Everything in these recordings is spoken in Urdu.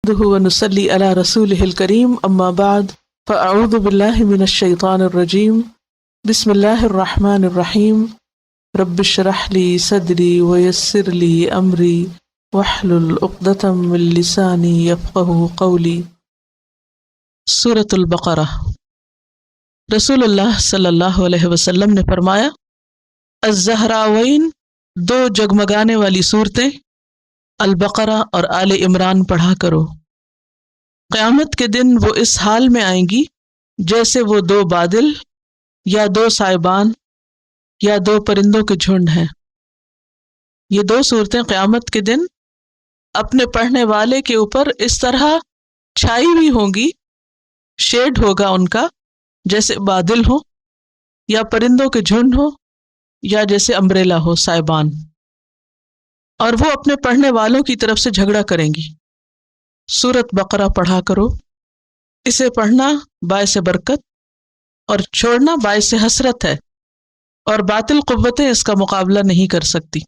نحمده ونصلي على رسوله الكريم أما بعد فأعوذ بالله من الشيطان الرجيم بسم الله الرحمن الرحيم رب اشرح لي صدري ويسر لي أمري واحلل عقدة من لساني يفقهوا قولي۔ سورة البقرہ۔ رسول اللہ صلی اللہ علیہ وسلم نے فرمایا، الزہراوین، دو جگمگانے والی صورتیں البقرہ اور آل عمران پڑھا کرو۔ قیامت کے دن وہ اس حال میں آئیں گی جیسے وہ دو بادل یا دو سائبان یا دو پرندوں کے جھنڈ ہیں۔ یہ دو صورتیں قیامت کے دن اپنے پڑھنے والے کے اوپر اس طرح چھائی ہوئی ہوں گی، شیڈ ہوگا ان کا، جیسے بادل ہو یا پرندوں کے جھنڈ ہو یا جیسے امبریلا ہو، سائبان، اور وہ اپنے پڑھنے والوں کی طرف سے جھگڑا کریں گی۔ سورت بقرہ پڑھا کرو، اسے پڑھنا باعث برکت اور چھوڑنا باعث حسرت ہے، اور باطل قوتیں اس کا مقابلہ نہیں کر سکتی۔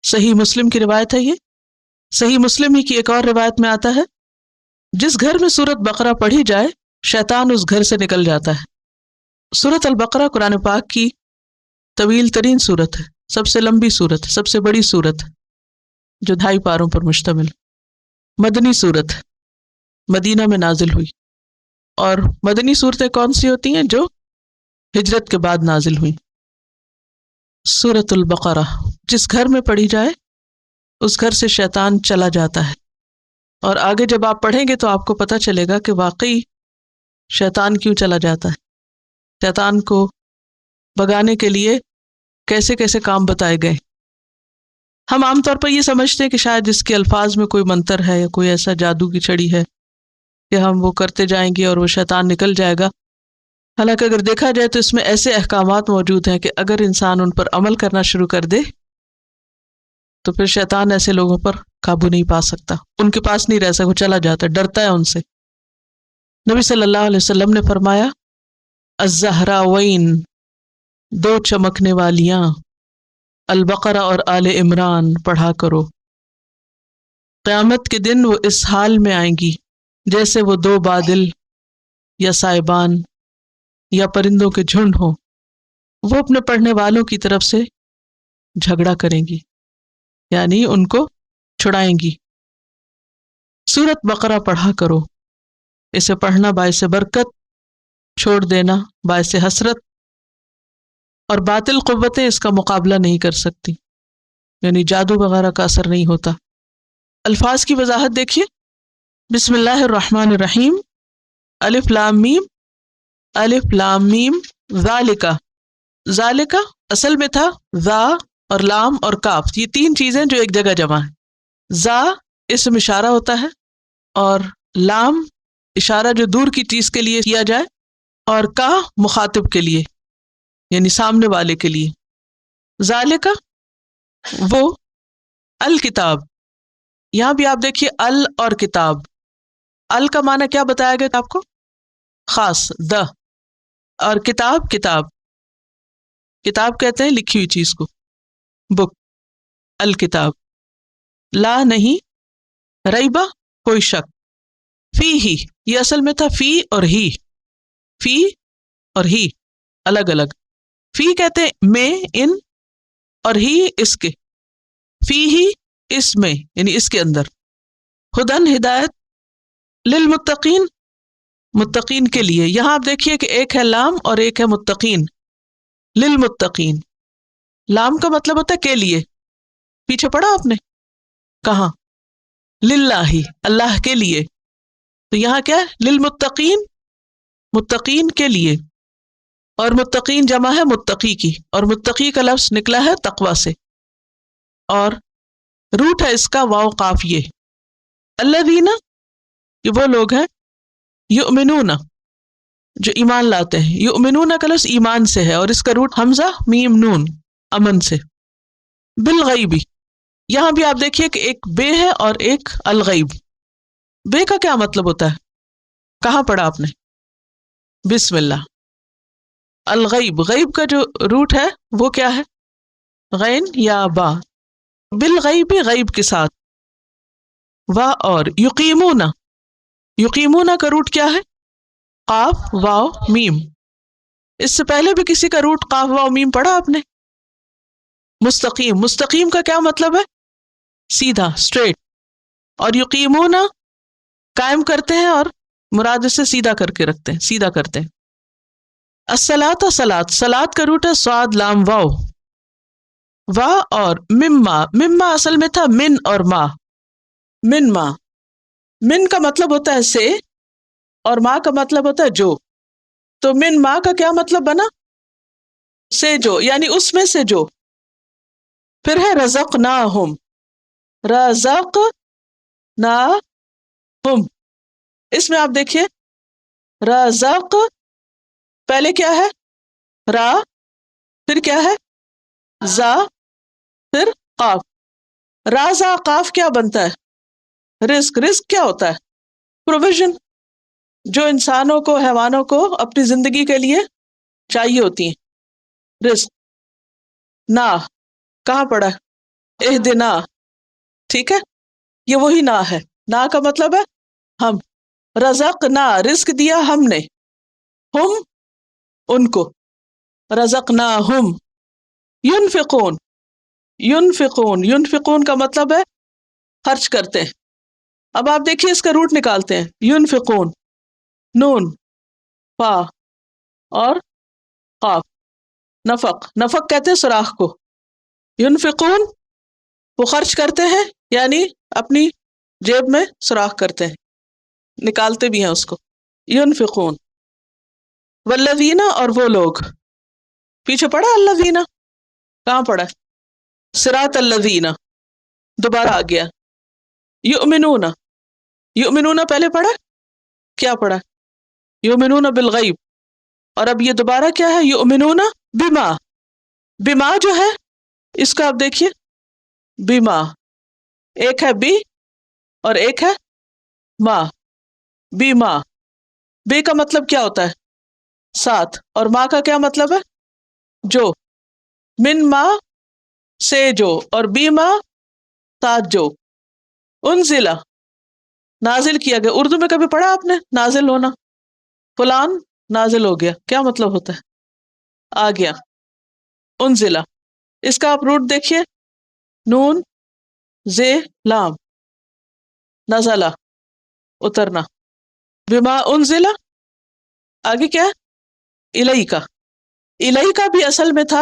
صحیح مسلم کی روایت ہے یہ۔ صحیح مسلم ہی کی ایک اور روایت میں آتا ہے، جس گھر میں سورت بقرہ پڑھی جائے شیطان اس گھر سے نکل جاتا ہے۔ سورت البقرہ قرآن پاک کی طویل ترین سورت ہے، سب سے لمبی سورت ہے، سب سے بڑی سورت ہے، جو 2.5 پاروں پر مشتمل، مدنی سورت ہے، مدینہ میں نازل ہوئی۔ اور مدنی صورتیں کون سی ہوتی ہیں؟ جو ہجرت کے بعد نازل ہوئی۔ سورت البقرہ جس گھر میں پڑھی جائے اس گھر سے شیطان چلا جاتا ہے، اور آگے جب آپ پڑھیں گے تو آپ کو پتہ چلے گا کہ واقعی شیطان کیوں چلا جاتا ہے، شیطان کو بھگانے کے لیے کیسے کیسے کام بتائے گئے۔ ہم عام طور پر یہ سمجھتے ہیں کہ شاید اس کے الفاظ میں کوئی منتر ہے یا کوئی ایسا جادو کی چھڑی ہے کہ ہم وہ کرتے جائیں گے اور وہ شیطان نکل جائے گا۔ حالانکہ اگر دیکھا جائے تو اس میں ایسے احکامات موجود ہیں کہ اگر انسان ان پر عمل کرنا شروع کر دے تو پھر شیطان ایسے لوگوں پر قابو نہیں پا سکتا، ان کے پاس نہیں رہ سکتا، وہ چلا جاتا ہے، ڈرتا ہے ان سے۔ نبی صلی اللہ علیہ وسلم نے فرمایا، الزہراوین، دو چمکنے والیاں، البقرہ اور آل عمران پڑھا کرو۔ قیامت کے دن وہ اس حال میں آئیں گی جیسے وہ دو بادل یا سائبان یا پرندوں کے جھنڈ ہوں، وہ اپنے پڑھنے والوں کی طرف سے جھگڑا کریں گی، یعنی ان کو چھڑائیں گی۔ سورت بقرہ پڑھا کرو، اسے پڑھنا باعث برکت، چھوڑ دینا باعث حسرت، اور باطل قوتیں اس کا مقابلہ نہیں کر سکتی، یعنی جادو وغیرہ کا اثر نہیں ہوتا۔ الفاظ کی وضاحت دیکھیے، بسم اللہ الرحمن الرحیم، الف لام میم، الف لام میم، ذالکا، ذالکا اصل میں تھا ذا اور لام اور کاف، یہ 3 چیزیں جو ایک جگہ جمع ہیں۔ ذا اسم اشارہ ہوتا ہے، اور لام اشارہ جو دور کی چیز کے لیے کیا جائے، اور کا مخاطب کے لیے، یعنی سامنے والے کے لیے۔ ذالکا وہ، الکتاب، یہاں بھی آپ دیکھیے ال اور کتاب، ال کا معنی کیا بتایا گیا آپ کو؟ خاص، دا، اور کتاب، کتاب، کتاب کہتے ہیں لکھی ہوئی چیز کو، بک، الکتاب۔ لا نہیں، ریبہ کوئی شک، فی ہی، یہ اصل میں تھا فی اور ہی، فی اور ہی الگ الگ، فی کہتے ہیں میں، ان، اور ہی اس کے، فی ہی اس میں، یعنی اس کے اندر، ہدن ہدایت، للمتقین متقین کے لیے۔ یہاں آپ دیکھیے کہ ایک ہے لام اور ایک ہے متقین، للمتقین۔ لام کا مطلب ہوتا ہے کے لیے، پیچھے پڑھا آپ نے کہاں؟ للہ، اللہ کے لیے، تو یہاں کیا ہے؟ للمتقین، متقین کے لیے، اور متقین جمع ہے متقی کی، اور متقی کا لفظ نکلا ہے تقوی سے، اور روٹ ہے اس کا واو قاف یہ۔ الذین، یہ وہ لوگ ہیں، یؤمنون، جو ایمان لاتے ہیں، یؤمنون کا لفظ ایمان سے ہے، اور اس کا روٹ حمزہ میم نون، امن سے۔ بالغیب، یہاں بھی آپ دیکھیے کہ ایک بے ہے اور ایک الغیب۔ بے کا کیا مطلب ہوتا ہے؟ کہاں پڑھا آپ نے؟ بسم اللہ۔ الغیب، غیب کا جو روٹ ہے وہ کیا ہے؟ غین یا با۔ بالغیب، غیب کے ساتھ، وا اور یقیمون، یقیمون کا روٹ کیا ہے؟ قاف واو میم. اس سے پہلے بھی کسی کا روٹ قاف واو میم پڑھا آپ نے؟ مستقیم. مستقیم کا کیا مطلب ہے؟ سیدھا، اسٹریٹ. اور یقیمون قائم کرتے ہیں، اور مراد اس سے سیدھا کر کے رکھتے ہیں، سیدھا کرتے ہیں. الصلاۃ صلاۃ، صلاۃ کا روٹ ہے صاد لام واو. وا اور مما، مما اصل میں تھا من اور ما. من ما، من کا مطلب ہوتا ہے سے، اور ما کا مطلب ہوتا ہے جو. تو من ما کا کیا مطلب بنا؟ سے جو، یعنی اس میں سے جو. پھر ہے رزقناہم، رزقناہم. اس میں آپ دیکھیے رزق، پہلے کیا ہے؟ را، پھر کیا ہے؟ زا، پھر قاف. را زا قاف کیا بنتا ہے؟ رزق. رزق کیا ہوتا ہے؟ پروویژن، جو انسانوں کو، حیوانوں کو اپنی زندگی کے لیے چاہیے ہوتی ہیں. رزق. نا کہاں پڑا ہے؟ اہدنا. ٹھیک ہے، یہ وہی نا ہے. نا کا مطلب ہے ہم. رزقنا، رزق دیا ہم نے. ہم ان کو. رزقناہم. ینفقون، ینفقون، ینفقون کا مطلب ہے خرچ کرتے ہیں. اب آپ دیکھیے اس کا روٹ نکالتے ہیں. ینفقون، نون، فا اور قاف. نفق، نفق کہتے ہیں سوراخ کو. ینفقون وہ خرچ کرتے ہیں، یعنی اپنی جیب میں سوراخ کرتے ہیں، نکالتے بھی ہیں اس کو. ینفقون. والذین، اور وہ لوگ. پیچھے پڑا الذین؟ کہاں پڑا؟ صراط الذین، دوبارہ آ گیا. یؤمنون، یؤمنون پہلے پڑھا، کیا پڑھا؟ یؤمنون بالغیب. اور اب یہ دوبارہ کیا ہے؟ یؤمنون بما. بما جو ہے اس کا آپ دیکھیے، بما، ایک ہے بی اور ایک ہے ما. بما. بے کا مطلب کیا ہوتا ہے؟ ساتھ. اور ما کا کیا مطلب ہے؟ جو. من ما سے جو، اور بی ما ساتھ جو. انزلہ نازل کیا گیا. اردو میں کبھی پڑھا آپ نے نازل ہونا؟ فلان نازل ہو گیا، کیا مطلب ہوتا ہے؟ آ گیا. انزلہ، اس کا آپ روٹ دیکھیے، نون زے لام، نزلہ اترنا. بما انزلہ، آگے کیا؟ الیکا. الیکا بھی اصل میں تھا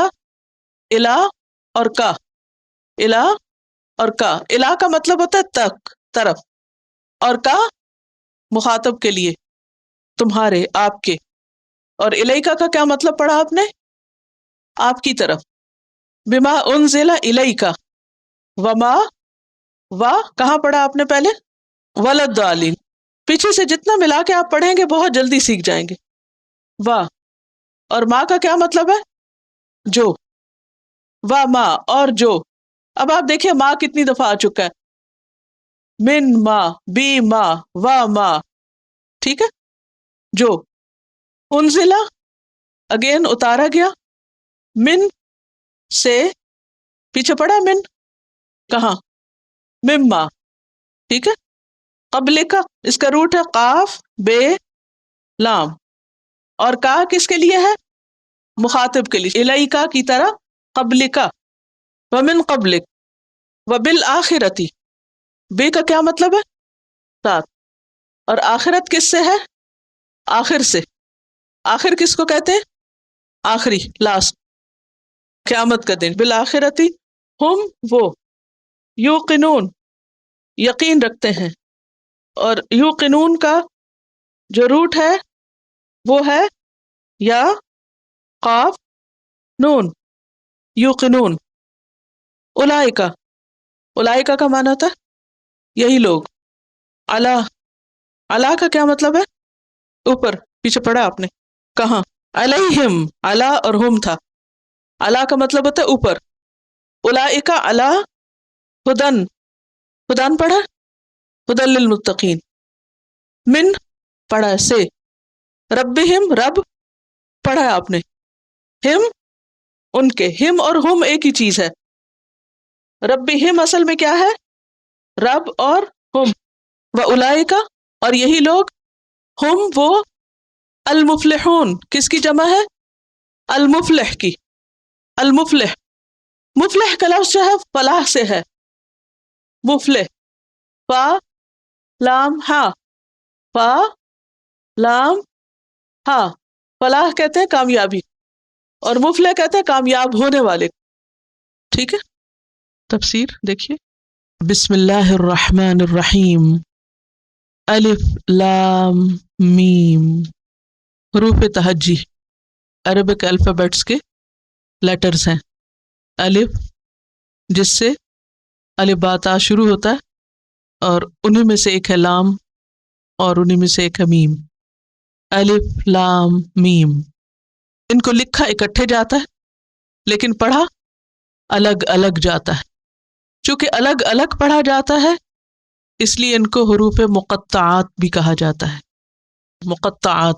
الا اور کا. الا اور کا. الا کا مطلب ہوتا ہے تک، طرف، اور کا مخاطب کے لیے، تمہارے، آپ کے. اور الیکا کا کیا مطلب پڑھا آپ نے؟ آپ کی طرف. بما انزل الیکا. وما، وا کہاں پڑھا آپ نے پہلے؟ ولدالین. پیچھے سے جتنا ملا کے آپ پڑھیں گے بہت جلدی سیکھ جائیں گے. وا اور ماں کا کیا مطلب ہے؟ جو. وا ماں اور جو. اب آپ دیکھیے ماں کتنی دفعہ آ چکا ہے. من ماں، بی ماں، وا ماں. ٹھیک ہے. جو. انزلہ اگین اتارا گیا. من سے، پیچھے پڑا من، کہاں؟ مما. ٹھیک ہے. قبل کا، اس کا روٹ ہے قاف بے لام. اور کا کس کے لیے ہے؟ مخاطب کے لیے. الیکا کی طرح. قبل کا، ومن قبلک، وبالآخرتی. بے کا کیا مطلب ہے؟ ساتھ. اور آخرت کس سے ہے؟ آخر سے. آخر کس کو کہتے ہیں؟ آخری، لاسٹ، قیامت کا دن. بالآخرتی ہم وہ. یوقنون یقین رکھتے ہیں. اور یوقنون کا جو روٹ ہے وہ ہے یا قاف نون. یوقنون. اولئک، اولئک کا معنی ہوتا ہے یہی لوگ. علی، علی کا کیا مطلب ہے؟ اوپر. پیچھے پڑھا آپ نے، کہاں؟ علیہم. علی اور ہم تھا. علی کا مطلب ہوتا ہے اوپر. اولئک علی ہدن، ہدن پڑھا، ہدن للمتقین. من پڑھا ہے سے. ربہم، رب پڑھا ہے آپ نے. ہم ان کے. ہم اور ہم ایک ہی چیز ہے. ربہم اصل میں کیا ہے؟ رب اور ہم. وَأُولَئِکَ اور یہی لوگ ہم وہ المفلحون کس کی جمع ہے؟ المفلح کی. المفلح مفلح کا لفظ جو ہے فلاح سے ہے. مفلح فا لام ہا فا لام ہا. فلاح کہتے ہیں کامیابی اور مفلح کہتے ہیں کامیاب ہونے والے. ٹھیک ہے. تفسیر دیکھیے. بسم اللہ الرحمن الرحیم. الف لام میم حروف تہجی عربک الفابیٹس کے لیٹرز ہیں. الف جس سے الف با تا شروع ہوتا ہے اور انہی میں سے ایک ہے لام اور انہی میں سے ایک ہے میم. الف لام میم. ان کو لکھا اکٹھے جاتا ہے لیکن پڑھا الگ الگ جاتا ہے. چونکہ الگ الگ پڑھا جاتا ہے اس لیے ان کو حروف مقطعات بھی کہا جاتا ہے. مقطعات.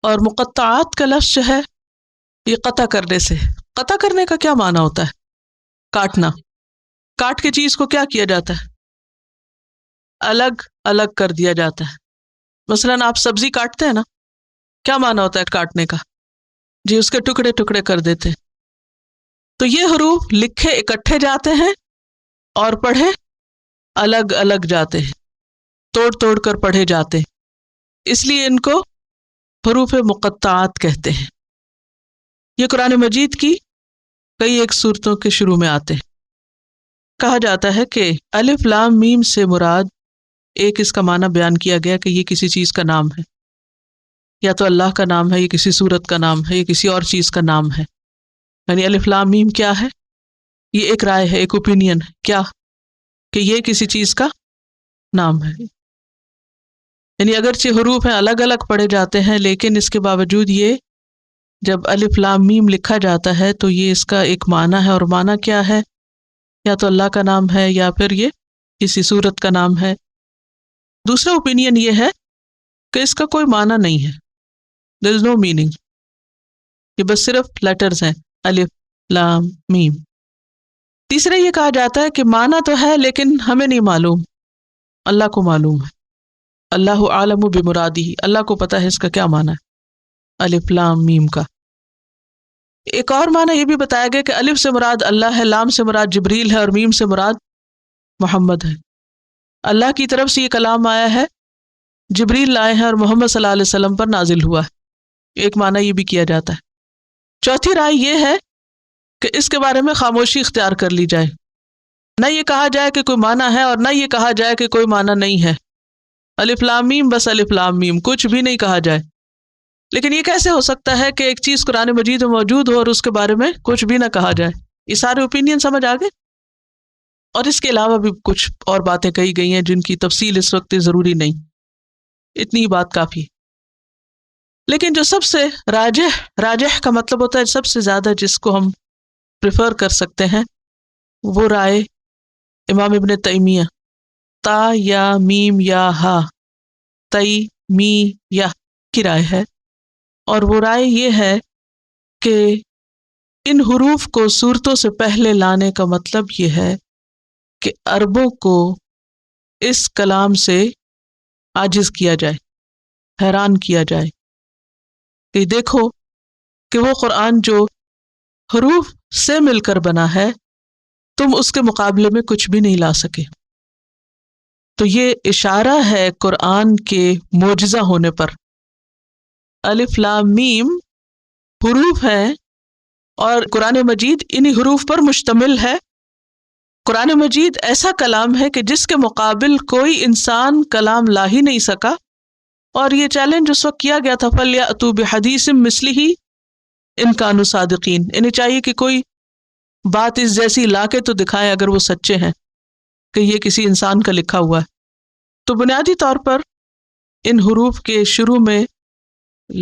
اور مقطعات کا لفظ جو ہے یہ قطع کرنے سے. قطع کرنے کا کیا معنی ہوتا ہے؟ کاٹنا. کاٹ کے چیز کو کیا کیا جاتا ہے؟ الگ الگ کر دیا جاتا ہے. مثلاً آپ سبزی کاٹتے ہیں نا، کیا معنی ہوتا ہے کاٹنے کا؟ جی اس کے ٹکڑے ٹکڑے کر دیتے. تو یہ حروف لکھے اکٹھے جاتے ہیں اور پڑھے الگ الگ جاتے ہیں، توڑ توڑ کر پڑھے جاتے ہیں. اس لیے ان کو حروف مقطعات کہتے ہیں. یہ قرآن مجید کی کئی ایک صورتوں کے شروع میں آتے ہیں. کہا جاتا ہے کہ الف لام میم سے مراد ایک اس کا معنی بیان کیا گیا کہ یہ کسی چیز کا نام ہے، یا تو اللہ کا نام ہے، یہ کسی صورت کا نام ہے، یہ کسی اور چیز کا نام ہے. یعنی الف لام میم کیا ہے؟ یہ ایک رائے ہے، ایک اوپینین ہے. کیا؟ کہ یہ کسی چیز کا نام ہے. یعنی اگرچہ حروف ہیں الگ الگ پڑھے جاتے ہیں لیکن اس کے باوجود یہ جب الف لام میم لکھا جاتا ہے تو یہ اس کا ایک معنی ہے. اور معنی کیا ہے؟ یا تو اللہ کا نام ہے یا پھر یہ کسی صورت کا نام ہے. دوسرا اوپینین یہ ہے کہ اس کا کوئی معنی نہیں ہے. there is no meaning. یہ بس صرف لیٹرز ہیں الف لام میم. تیسرا یہ کہا جاتا ہے کہ معنی تو ہے لیکن ہمیں نہیں معلوم، اللہ کو معلوم ہے. اللہ عالم بمرادہ، اللہ کو پتہ ہے اس کا کیا معنی ہے الف لام میم کا. ایک اور معنی یہ بھی بتایا گیا کہ الف سے مراد اللہ ہے، لام سے مراد جبریل ہے اور میم سے مراد محمد ہے. اللہ کی طرف سے یہ کلام آیا ہے، جبریل لائے ہیں اور محمد صلی اللہ علیہ وسلم پر نازل ہوا ہے. ایک معنی یہ بھی کیا جاتا ہے. چوتھی رائے یہ ہے کہ اس کے بارے میں خاموشی اختیار کر لی جائے، نہ یہ کہا جائے کہ کوئی معنی ہے اور نہ یہ کہا جائے کہ کوئی معنی نہیں ہے. الف لام میم بس الف لام میم، کچھ بھی نہیں کہا جائے. لیکن یہ کیسے ہو سکتا ہے کہ ایک چیز قرآن مجید میں موجود ہو اور اس کے بارے میں کچھ بھی نہ کہا جائے؟ یہ سارے اوپینین سمجھ آ گئے. اور اس کے علاوہ بھی کچھ اور باتیں کہی گئی ہیں جن کی تفصیل اس وقت ضروری نہیں، اتنی ہی بات کافی. لیکن جو سب سے راجح کا مطلب ہوتا ہے سب سے زیادہ جس کو ہم پریفر کر سکتے ہیں، وہ رائے امام ابن تیمیہ تا یا میم یا ہا تئی می یا کی رائے ہے. اور وہ رائے یہ ہے کہ ان حروف کو صورتوں سے پہلے لانے کا مطلب یہ ہے کہ عربوں کو اس کلام سے عاجز کیا جائے، حیران کیا جائے کہ دیکھو کہ وہ قرآن جو حروف سے مل کر بنا ہے تم اس کے مقابلے میں کچھ بھی نہیں لا سکے. تو یہ اشارہ ہے قرآن کے معجزہ ہونے پر. الف لام میم حروف ہیں اور قرآن مجید انہی حروف پر مشتمل ہے. قرآن مجید ایسا کلام ہے کہ جس کے مقابل کوئی انسان کلام لا ہی نہیں سکا. اور یہ چیلنج اس وقت کیا گیا تھا فَلْيَأْتُوا بِحَدِيثٍ مِثْلِهِ إِن كَانُوا صَادِقِينَ. انہیں چاہیے کہ کوئی بات اس جیسی لا کے تو دکھائیں اگر وہ سچے ہیں کہ یہ کسی انسان کا لکھا ہوا ہے. تو بنیادی طور پر ان حروف کے شروع میں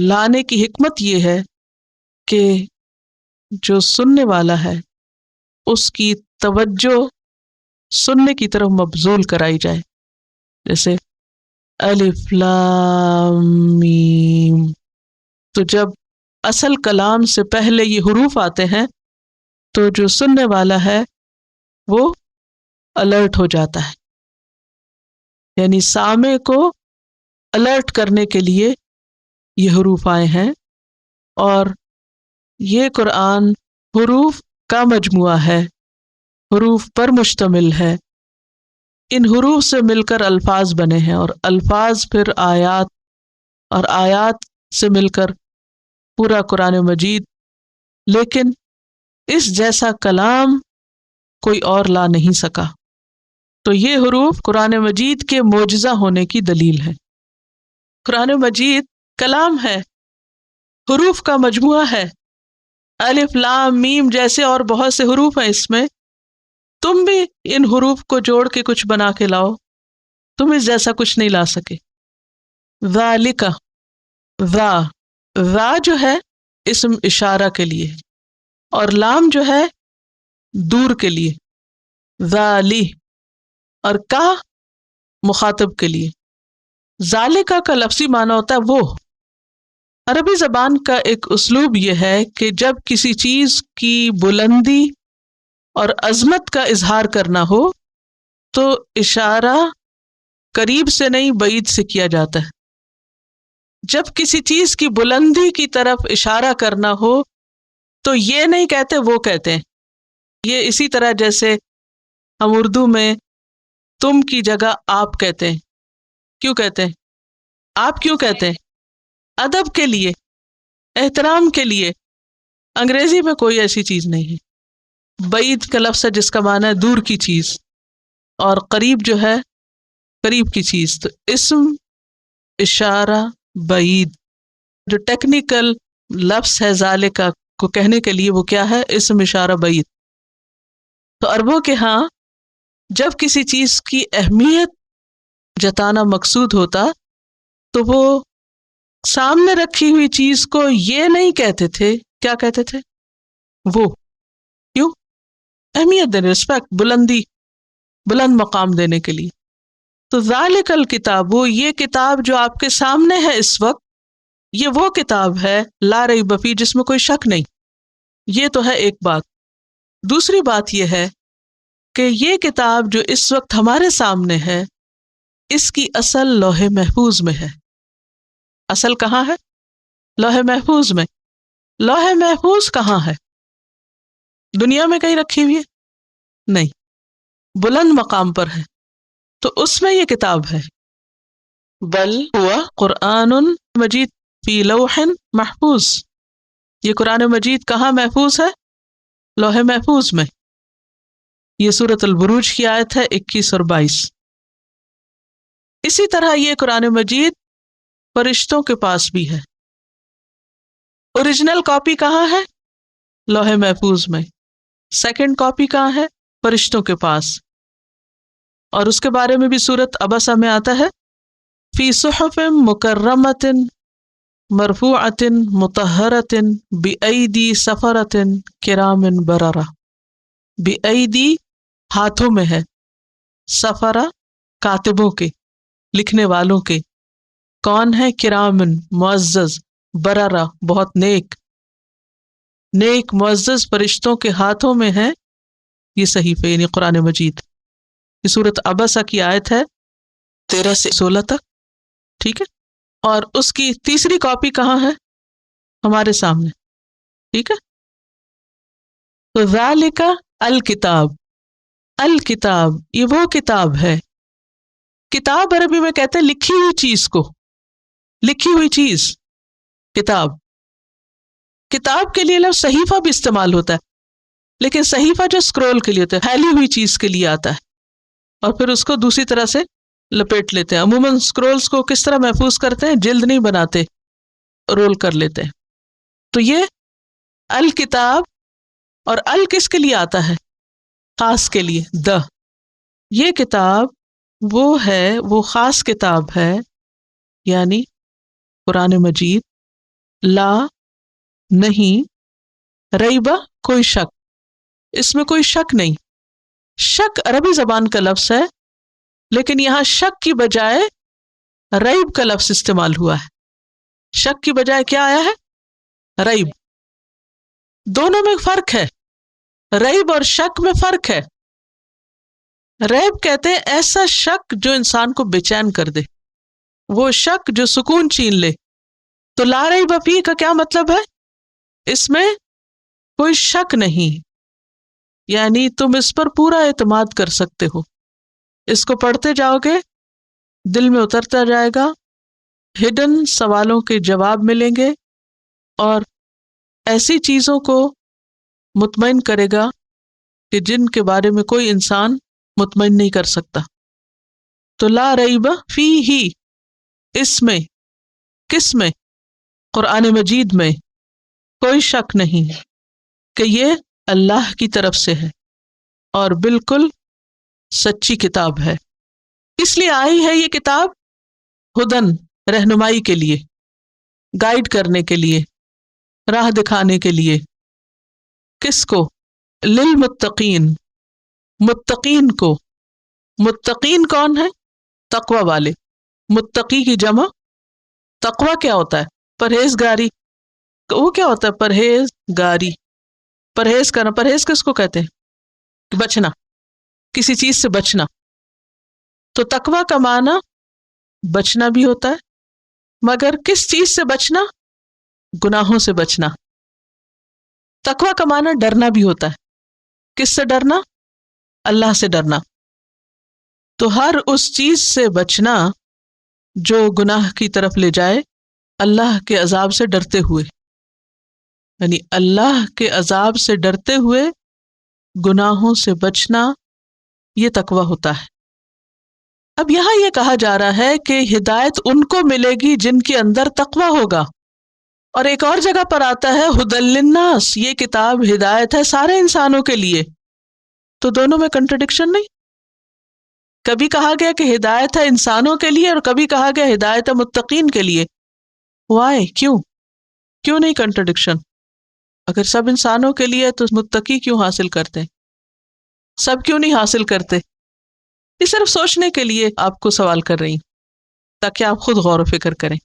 لانے کی حکمت یہ ہے کہ جو سننے والا ہے اس کی توجہ سننے کی طرف مبذول کرائی جائے. جیسے الف لام میم، تو جب اصل کلام سے پہلے یہ حروف آتے ہیں تو جو سننے والا ہے وہ الرٹ ہو جاتا ہے. یعنی سامع کو الرٹ کرنے کے لیے یہ حروف آئے ہیں، اور یہ قرآن حروف کا مجموعہ ہے، حروف پر مشتمل ہے۔ ان حروف سے مل کر الفاظ بنے ہیں، اور الفاظ پھر آیات، اور آیات سے مل کر پورا قرآن مجید۔ لیکن اس جیسا کلام کوئی اور لا نہیں سکا، تو یہ حروف قرآن مجید کے معجزہ ہونے کی دلیل ہے۔ قرآن مجید کلام ہے، حروف کا مجموعہ ہے، الف لام میم جیسے اور بہت سے حروف ہیں اس میں، تم بھی ان حروف کو جوڑ کے کچھ بنا کے لاؤ، تم اس جیسا کچھ نہیں لا سکے۔ ذالک، ذا جو ہے اسم اشارہ کے لیے، اور لام جو ہے دور کے لیے، ذالی، اور کا مخاطب کے لیے۔ ذالکہ کا لفظی معنی ہوتا ہے وہ۔ عربی زبان کا ایک اسلوب یہ ہے کہ جب کسی چیز کی بلندی اور عظمت کا اظہار کرنا ہو تو اشارہ قریب سے نہیں بعید سے کیا جاتا ہے۔ جب کسی چیز کی بلندی کی طرف اشارہ کرنا ہو تو یہ نہیں کہتے، وہ کہتے ہیں۔ یہ اسی طرح جیسے ہم اردو میں تم کی جگہ آپ کہتے ہیں۔ کیوں کہتے ہیں؟ آپ کیوں کہتے ہیں؟ ادب کے لیے، احترام کے لیے۔ انگریزی میں کوئی ایسی چیز نہیں ہے۔ بعید کا لفظ ہے جس کا معنی ہے دور کی چیز، اور قریب جو ہے قریب کی چیز۔ تو اسم اشارہ بعید جو ٹیکنیکل لفظ ہے ذالکہ کو کہنے کے لیے، وہ کیا ہے؟ اسم اشارہ بعید۔ تو عربوں کے ہاں جب کسی چیز کی اہمیت جتانا مقصود ہوتا تو وہ سامنے رکھی ہوئی چیز کو یہ نہیں کہتے تھے، کیا کہتے تھے؟ وہ۔ کیوں؟ اہمیت دینے، رسپیکٹ، بلندی، بلند مقام دینے کے لیے۔ تو ذالک الکتاب، وہ یہ کتاب جو آپ کے سامنے ہے اس وقت، یہ وہ کتاب ہے لا ریب فیہ، جس میں کوئی شک نہیں۔ یہ تو ہے ایک بات۔ دوسری بات یہ ہے کہ یہ کتاب جو اس وقت ہمارے سامنے ہے، اس کی اصل لوح محفوظ میں ہے۔ اصل کہاں ہے؟ لوح محفوظ میں۔ لوح محفوظ کہاں ہے؟ دنیا میں کہیں رکھی ہوئی ہے؟ نہیں، بلند مقام پر ہے۔ تو اس میں یہ کتاب ہے۔ بل ہوا قرآن مجید فی لوح محفوظ، یہ قرآن مجید کہاں محفوظ ہے؟ لوح محفوظ میں۔ یہ سورۃ البروج کی آیت ہے 21 اور 22۔ اسی طرح یہ قرآن مجید فرشتوں کے پاس بھی ہے۔ اوریجنل کاپی کہاں ہے؟ لوح محفوظ میں۔ سیکنڈ کاپی کہاں ہے؟ فرشتوں کے پاس۔ اور اس کے بارے میں بھی سورۃ عبسہ میں آتا ہے، فی صحف مکرمۃ مرفوعۃ مطہرۃ بأیدی سفرۃ کرام بررہ۔ بأیدی ہاتھوں میں ہے، سفرہ کاتبوں کے، لکھنے والوں کے۔ کون ہے؟ کرامن معزز، بررہ بہت نیک، نیک معزز فرشتوں کے ہاتھوں میں ہے یہ صحیفے، یعنی قرآن مجید۔ یہ سورۃ عبسہ کی آیت ہے 13 سے 16 تک، ٹھیک ہے۔ اور اس کی تیسری کاپی کہاں ہے؟ ہمارے سامنے، ٹھیک ہے۔ تو ذالک الکتاب، الکتاب یہ وہ کتاب ہے۔ کتاب عربی میں کہتے ہیں لکھی ہوئی چیز کو، لکھی ہوئی چیز کتاب۔ کتاب کے لیے لفظ صحیفہ بھی استعمال ہوتا ہے، لیکن صحیفہ جو اسکرول کے لیے ہوتا ہے، پھیلی ہوئی چیز کے لیے آتا ہے، اور پھر اس کو دوسری طرح سے لپیٹ لیتے ہیں۔ عموماً اسکرولز کو کس طرح محفوظ کرتے ہیں؟ جلد نہیں بناتے، رول کر لیتے ہیں۔ تو یہ الکتاب، اور ال کس کے لیے آتا ہے؟ خاص کے لیے، یہ کتاب وہ ہے، وہ خاص کتاب ہے، یعنی قرآن مجید، لا نہیں، ریبہ کوئی شک، اس میں کوئی شک نہیں۔ شک عربی زبان کا لفظ ہے، لیکن یہاں شک کی بجائے ریب کا لفظ استعمال ہوا ہے۔ شک کی بجائے کیا آیا ہے؟ ریب۔ دونوں میں فرق ہے، ریب اور شک میں فرق ہے۔ ریب کہتے ہیں ایسا شک جو انسان کو بے چین کر دے، وہ شک جو سکون چھین لے. تو لا ریب فیہ کا کیا مطلب ہے؟ اس میں کوئی شک نہیں، یعنی تم اس پر پورا اعتماد کر سکتے ہو. اس کو پڑھتے جاؤ گے، دل میں اترتا جائے گا، ہڈن سوالوں کے جواب ملیں گے، اور ایسی چیزوں کو مطمئن کرے گا کہ جن کے بارے میں کوئی انسان مطمئن نہیں کر سکتا. تو لا ریب فیہ، اس میں، کس میں؟ قرآن مجید میں کوئی شک نہیں کہ یہ اللہ کی طرف سے ہے اور بالکل سچی کتاب ہے. اس لیے آئی ہے یہ کتاب ہدن، رہنمائی کے لیے، گائیڈ کرنے کے لیے، راہ دکھانے کے لیے. کس کو؟ للمتقین، متقین کو. متقین کون ہے؟ تقوی والے. متقی کی جمع. تقوی کیا ہوتا ہے؟ پرہیزگاری. وہ کیا ہوتا ہے؟ پرہیزگاری، پرہیز کرنا. پرہیز کس کو کہتے ہیں؟ بچنا، کسی چیز سے بچنا. تو تقوی کا معنی بچنا بھی ہوتا ہے، مگر کس چیز سے بچنا؟ گناہوں سے بچنا. تقوی کا معنی ڈرنا بھی ہوتا ہے. کس سے ڈرنا؟ اللہ سے ڈرنا. تو ہر اس چیز سے بچنا جو گناہ کی طرف لے جائے، اللہ کے عذاب سے ڈرتے ہوئے، یعنی اللہ کے عذاب سے ڈرتے ہوئے گناہوں سے بچنا، یہ تقوی ہوتا ہے. اب یہاں یہ کہا جا رہا ہے کہ ہدایت ان کو ملے گی جن کے اندر تقوی ہوگا. اور ایک اور جگہ پر آتا ہے ہدی للناس، یہ کتاب ہدایت ہے سارے انسانوں کے لیے. تو دونوں میں کنٹرڈکشن نہیں. کبھی کہا گیا کہ ہدایت ہے انسانوں کے لیے اور کبھی کہا گیا ہدایت ہے متقین کے لیے. وائی؟ کیوں نہیں کنٹرڈکشن؟ اگر سب انسانوں کے لیے تو متقی کیوں حاصل کرتے ہیں؟ سب کیوں نہیں حاصل کرتے؟ یہ صرف سوچنے کے لیے آپ کو سوال کر رہی ہوں تاکہ آپ خود غور و فکر کریں.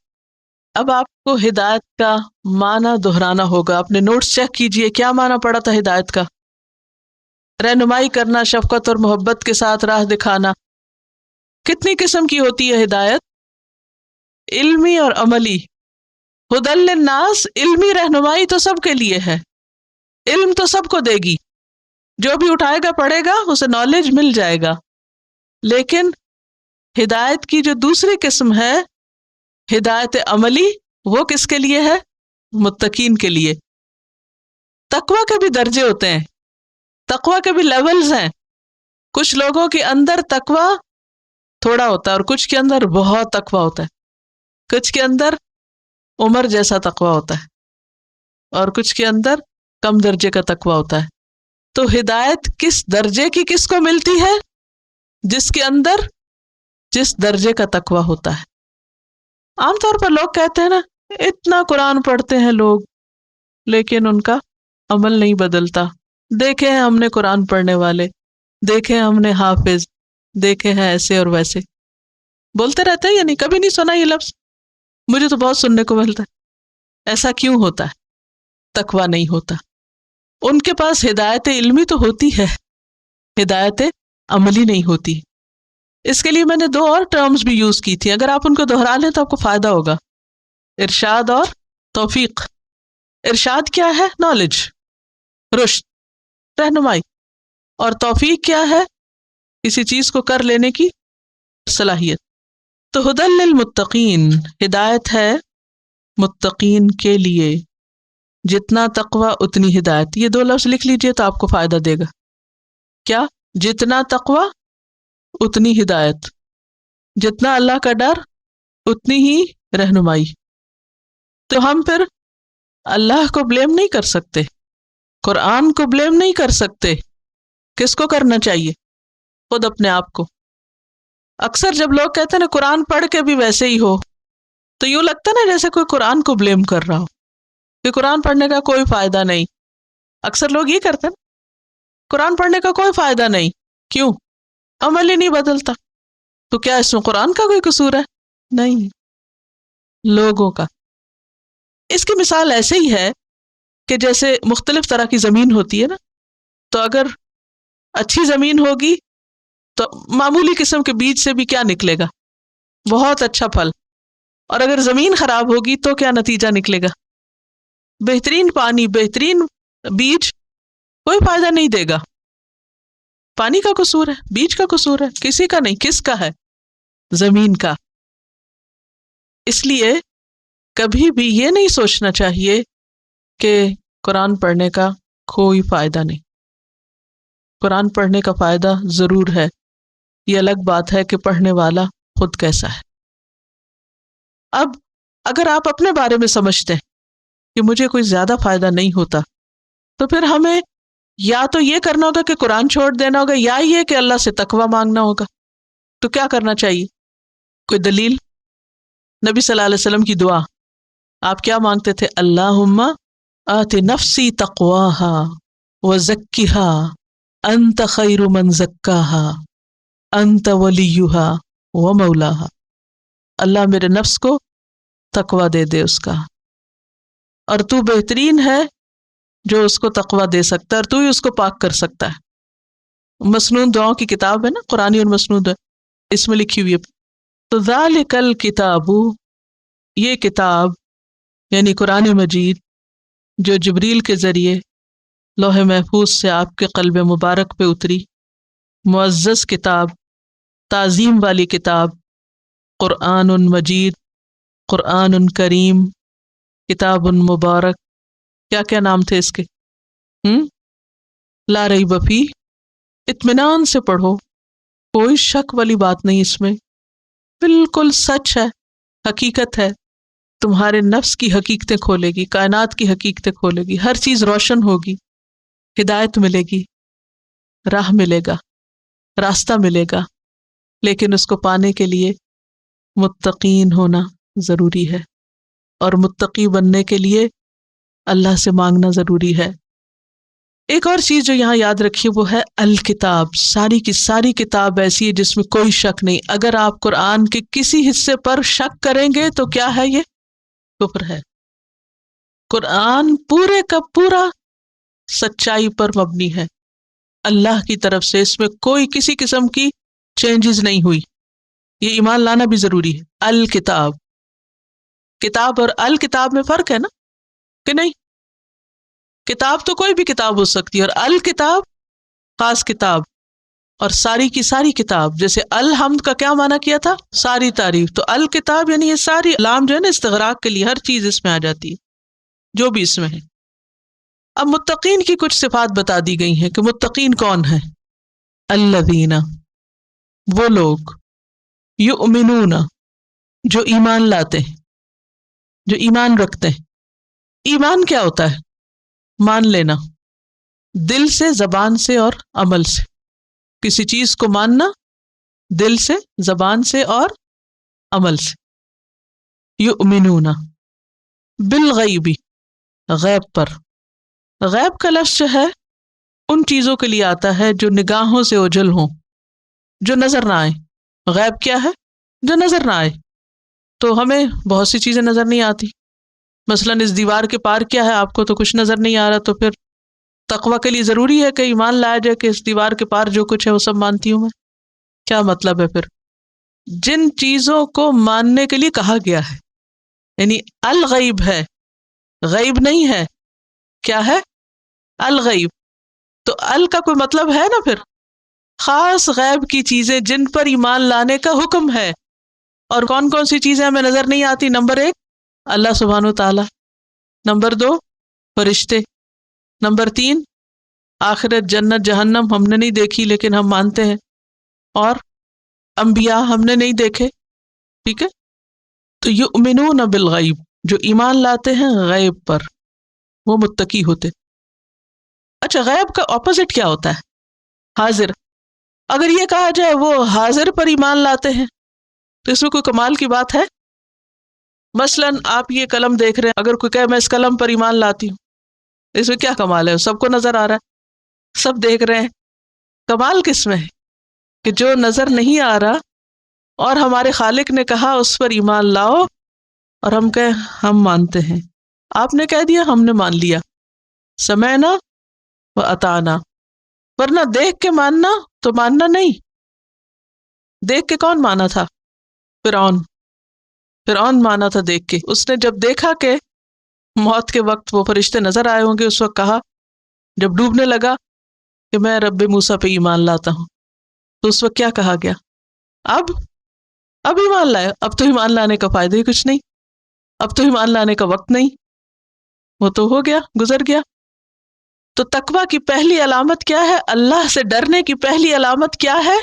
اب آپ کو ہدایت کا معنی دہرانا ہوگا. اپنے نوٹس چیک کیجئے کیا معنی پڑا تھا ہدایت کا. رہنمائی کرنا، شفقت اور محبت کے ساتھ راہ دکھانا. کتنی قسم کی ہوتی ہے ہدایت؟ علمی اور عملی. ہدی للناس، علمی رہنمائی تو سب کے لیے ہے، علم تو سب کو دے گی، جو بھی اٹھائے گا پڑھے گا اسے نالج مل جائے گا. لیکن ہدایت کی جو دوسری قسم ہے، ہدایت عملی، وہ کس کے لیے ہے؟ متقین کے لیے. تقوی کے بھی درجے ہوتے ہیں، تقوی کے بھی لیولز ہیں. کچھ لوگوں کے اندر تقوی تھوڑا ہوتا ہے اور کچھ کے اندر بہت تقوی ہوتا ہے. کچھ کے اندر عمر جیسا تقوی ہوتا ہے اور کچھ کے اندر کم درجے کا تقوی ہوتا ہے. تو ہدایت کس درجے کی کس کو ملتی ہے؟ جس کے اندر جس درجے کا تقوی ہوتا ہے. عام طور پر لوگ کہتے ہیں نا، اتنا قرآن پڑھتے ہیں لوگ لیکن ان کا عمل نہیں بدلتا. دیکھے ہیں ہم نے قرآن پڑھنے والے، دیکھے ہم نے حافظ، دیکھے ہیں ایسے اور ویسے. بولتے رہتے ہیں، یعنی کبھی نہیں سنا یہ لفظ. مجھے تو بہت سننے کو ملتا ہے. ایسا کیوں ہوتا ہے؟ تقوی نہیں ہوتا. ان کے پاس ہدایت علمی تو ہوتی ہے، ہدایت عملی نہیں ہوتی. اس کے لیے میں نے دو اور ٹرمز بھی یوز کی تھی، اگر آپ ان کو دہرا لیں تو آپ کو فائدہ ہوگا. ارشاد اور توفیق. ارشاد کیا ہے؟ نالج، رشد، رہنمائی. اور توفیق کیا ہے؟ کسی چیز کو کر لینے کی صلاحیت. تو ہدی للمتقین، ہدایت ہے متقین کے لیے. جتنا تقوی اتنی ہدایت. یہ دو لفظ لکھ لیجئے تو آپ کو فائدہ دے گا. کیا؟ جتنا تقوی اتنی ہدایت، جتنا اللہ کا ڈر اتنی ہی رہنمائی. تو ہم پھر اللہ کو بلیم نہیں کر سکتے، قرآن کو بلیم نہیں کر سکتے. کس کو کرنا چاہیے؟ خود اپنے آپ کو. اکثر جب لوگ کہتے ہیں نا قرآن پڑھ کے بھی ویسے ہی ہو، تو یوں لگتا نا جیسے کوئی قرآن کو بلیم کر رہا ہو کہ قرآن پڑھنے کا کوئی فائدہ نہیں. اکثر لوگ یہ کرتے ہیں، قرآن پڑھنے کا کوئی فائدہ نہیں. کیوں؟ عمل ہی نہیں بدلتا. تو کیا اس میں قرآن کا کوئی قصور ہے؟ نہیں، لوگوں کا. اس کی مثال ایسے ہی ہے کہ جیسے مختلف طرح کی زمین ہوتی ہے نا، تو اگر اچھی زمین ہوگی تو معمولی قسم کے بیج سے بھی کیا نکلے گا؟ بہت اچھا پھل. اور اگر زمین خراب ہوگی تو کیا نتیجہ نکلے گا؟ بہترین پانی، بہترین بیج کوئی فائدہ نہیں دے گا. پانی کا قصور ہے، بیج کا قصور ہے، کسی کا نہیں. کس کا ہے؟ زمین کا. اس لیے کبھی بھی یہ نہیں سوچنا چاہیے کہ قرآن پڑھنے کا کوئی فائدہ نہیں. قرآن پڑھنے کا فائدہ ضرور ہے. یہ الگ بات ہے کہ پڑھنے والا خود کیسا ہے. اب اگر آپ اپنے بارے میں سمجھتے ہیں کہ مجھے کوئی زیادہ فائدہ نہیں ہوتا، تو پھر ہمیں یا تو یہ کرنا ہوگا کہ قرآن چھوڑ دینا ہوگا، یا یہ کہ اللہ سے تقویٰ مانگنا ہوگا. تو کیا کرنا چاہیے؟ کوئی دلیل؟ نبی صلی اللہ علیہ وسلم کی دعا آپ کیا مانگتے تھے؟ اللہم آت نفسی تقواہا وزکھا انت خیر من زکاہا انت ولیہا ومولاہا. اللہ میرے نفس کو تقویٰ دے دے اس کا، اور تو بہترین ہے جو اس کو تقویٰ دے سکتا ہے، اور تو ہی اس کو پاک کر سکتا ہے. مسنون دعاؤں کی کتاب ہے نا، قرآنی اور مسنون ہے، اس میں لکھی ہوئی ہے. تو ذالک الکتاب، یہ کتاب یعنی قرآن مجید جو جبریل کے ذریعے لوح محفوظ سے آپ کے قلب مبارک پہ اتری، معزز کتاب، تعظیم والی کتاب، قرآن مجید، قرآن کریم، کتاب مبارک. کیا کیا نام تھے اس کے؟ لا ریب فیہ، اطمینان سے پڑھو، کوئی شک والی بات نہیں اس میں، بالکل سچ ہے، حقیقت ہے. تمہارے نفس کی حقیقتیں کھولے گی، کائنات کی حقیقتیں کھولے گی، ہر چیز روشن ہوگی، ہدایت ملے گی، راہ ملے گا، راستہ ملے گا. لیکن اس کو پانے کے لیے متقین ہونا ضروری ہے، اور متقی بننے کے لیے اللہ سے مانگنا ضروری ہے. ایک اور چیز جو یہاں یاد رکھیے وہ ہے الکتاب. ساری کی ساری کتاب ایسی ہے جس میں کوئی شک نہیں. اگر آپ قرآن کے کسی حصے پر شک کریں گے تو کیا ہے؟ یہ کفر ہے. قرآن پورے کا پورا سچائی پر مبنی ہے، اللہ کی طرف سے، اس میں کوئی کسی قسم کی چینجز نہیں ہوئی. یہ ایمان لانا بھی ضروری ہے. الکتاب، کتاب اور الکتاب میں فرق ہے نا کہ نہیں؟ کتاب تو کوئی بھی کتاب ہو سکتی ہے، اور الکتاب خاص کتاب، اور ساری کی ساری کتاب. جیسے الحمد کا کیا معنی کیا تھا؟ ساری تعریف. تو الکتاب یعنی یہ ساری، لام جو ہے نا استغراق کے لیے، ہر چیز اس میں آ جاتی ہے جو بھی اس میں ہے. اب متقین کی کچھ صفات بتا دی گئی ہیں کہ متقین کون ہیں. الذین، وہ لوگ، یؤمنون، جو ایمان لاتے ہیں، جو ایمان رکھتے ہیں. ایمان کیا ہوتا ہے؟ مان لینا، دل سے، زبان سے اور عمل سے. کسی چیز کو ماننا دل سے، زبان سے اور عمل سے. یؤمنون بالغیب، غیب پر. غیب کا لفظ جو ہے ان چیزوں کے لیے آتا ہے جو نگاہوں سے اوجھل ہوں، جو نظر نہ آئے. غیب کیا ہے؟ جو نظر نہ آئے. تو ہمیں بہت سی چیزیں نظر نہیں آتی. مثلا اس دیوار کے پار کیا ہے، آپ کو تو کچھ نظر نہیں آ رہا. تو پھر تقویٰ کے لیے ضروری ہے کہ ایمان لایا جائے کہ اس دیوار کے پار جو کچھ ہے وہ سب مانتی ہوں میں. کیا مطلب ہے پھر؟ جن چیزوں کو ماننے کے لیے کہا گیا ہے، یعنی الغیب ہے، غیب نہیں ہے. کیا ہے؟ الغیب. تو ال کا کوئی مطلب ہے نا پھر؟ خاص غیب کی چیزیں جن پر ایمان لانے کا حکم ہے. اور کون کون سی چیزیں ہمیں نظر نہیں آتی؟ نمبر 1 اللہ سبحانہ و تعالی، نمبر 2 فرشتے، نمبر 3 آخرت، جنت، جہنم ہم نے نہیں دیکھی لیکن ہم مانتے ہیں، اور انبیاء ہم نے نہیں دیکھے. ٹھیک ہے. تو یؤمنون بالغیب، جو ایمان لاتے ہیں غیب پر، وہ متقی ہوتے. اچھا، غیب کا اپوزٹ کیا ہوتا ہے؟ حاضر. اگر یہ کہا جائے وہ حاضر پر ایمان لاتے ہیں تو اس میں کوئی کمال کی بات ہے؟ مثلا آپ یہ قلم دیکھ رہے ہیں، اگر کوئی کہے میں اس قلم پر ایمان لاتی ہوں، اس میں کیا کمال ہے؟ سب کو نظر آ رہا ہے، سب دیکھ رہے ہیں. کمال کس میں ہے؟ کہ جو نظر نہیں آ رہا اور ہمارے خالق نے کہا اس پر ایمان لاؤ، اور ہم کہیں ہم مانتے ہیں. آپ نے کہہ دیا، ہم نے مان لیا، سمعنا و اطعنا. ورنہ دیکھ کے ماننا تو ماننا نہیں، دیکھ کے کون مانا تھا؟ فرعون مانا تھا دیکھ کے. اس نے جب دیکھا کہ موت کے وقت وہ فرشتے نظر آئے ہوں گے، اس وقت کہا جب ڈوبنے لگا کہ میں رب موسیٰ پہ ایمان لاتا ہوں، تو اس وقت کیا کہا گیا؟ اب ایمان لائے، اب تو ایمان لانے کا فائدہ ہی کچھ نہیں، اب تو ایمان لانے کا وقت نہیں، وہ تو ہو گیا، گزر گیا. تو تقویٰ کی پہلی علامت کیا ہے؟ اللہ سے ڈرنے کی پہلی علامت کیا ہے؟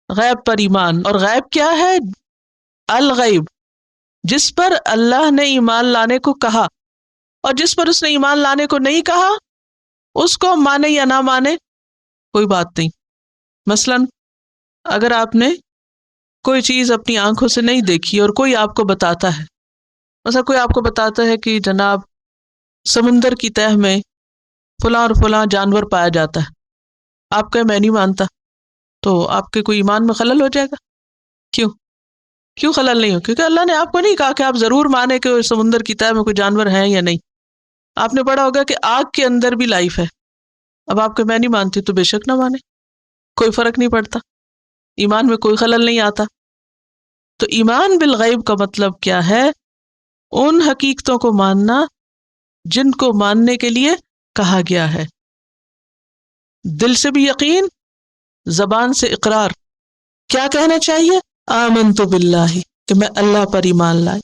غیب پر ایمان. اور غیب کیا ہے؟ الغیب، جس پر اللہ نے ایمان لانے کو کہا، اور جس پر اس نے ایمان لانے کو نہیں کہا اس کو مانے یا نہ مانے کوئی بات نہیں. مثلا اگر آپ نے کوئی چیز اپنی آنکھوں سے نہیں دیکھی اور کوئی آپ کو بتاتا ہے، مثلا کوئی آپ کو بتاتا ہے کہ جناب سمندر کی تہہ میں فلاں اور فلاں جانور پایا جاتا ہے، آپ کہیں میں نہیں مانتا، تو آپ کے کوئی ایمان میں خلل ہو جائے گا. کیوں خلل نہیں ہو؟ کیونکہ اللہ نے آپ کو نہیں کہا کہ آپ ضرور مانے کہ سمندر کی تہہ میں کوئی جانور ہیں یا نہیں. آپ نے پڑھا ہوگا کہ آگ کے اندر بھی لائف ہے، اب آپ کہ میں نہیں مانتی تو بے شک نہ مانے، کوئی فرق نہیں پڑتا، ایمان میں کوئی خلل نہیں آتا. تو ایمان بالغیب کا مطلب کیا ہے؟ ان حقیقتوں کو ماننا جن کو ماننے کے لیے کہا گیا ہے، دل سے بھی یقین، زبان سے اقرار. کیا کہنا چاہیے؟ آمنت باللہ، کہ میں اللہ پر ایمان لائے،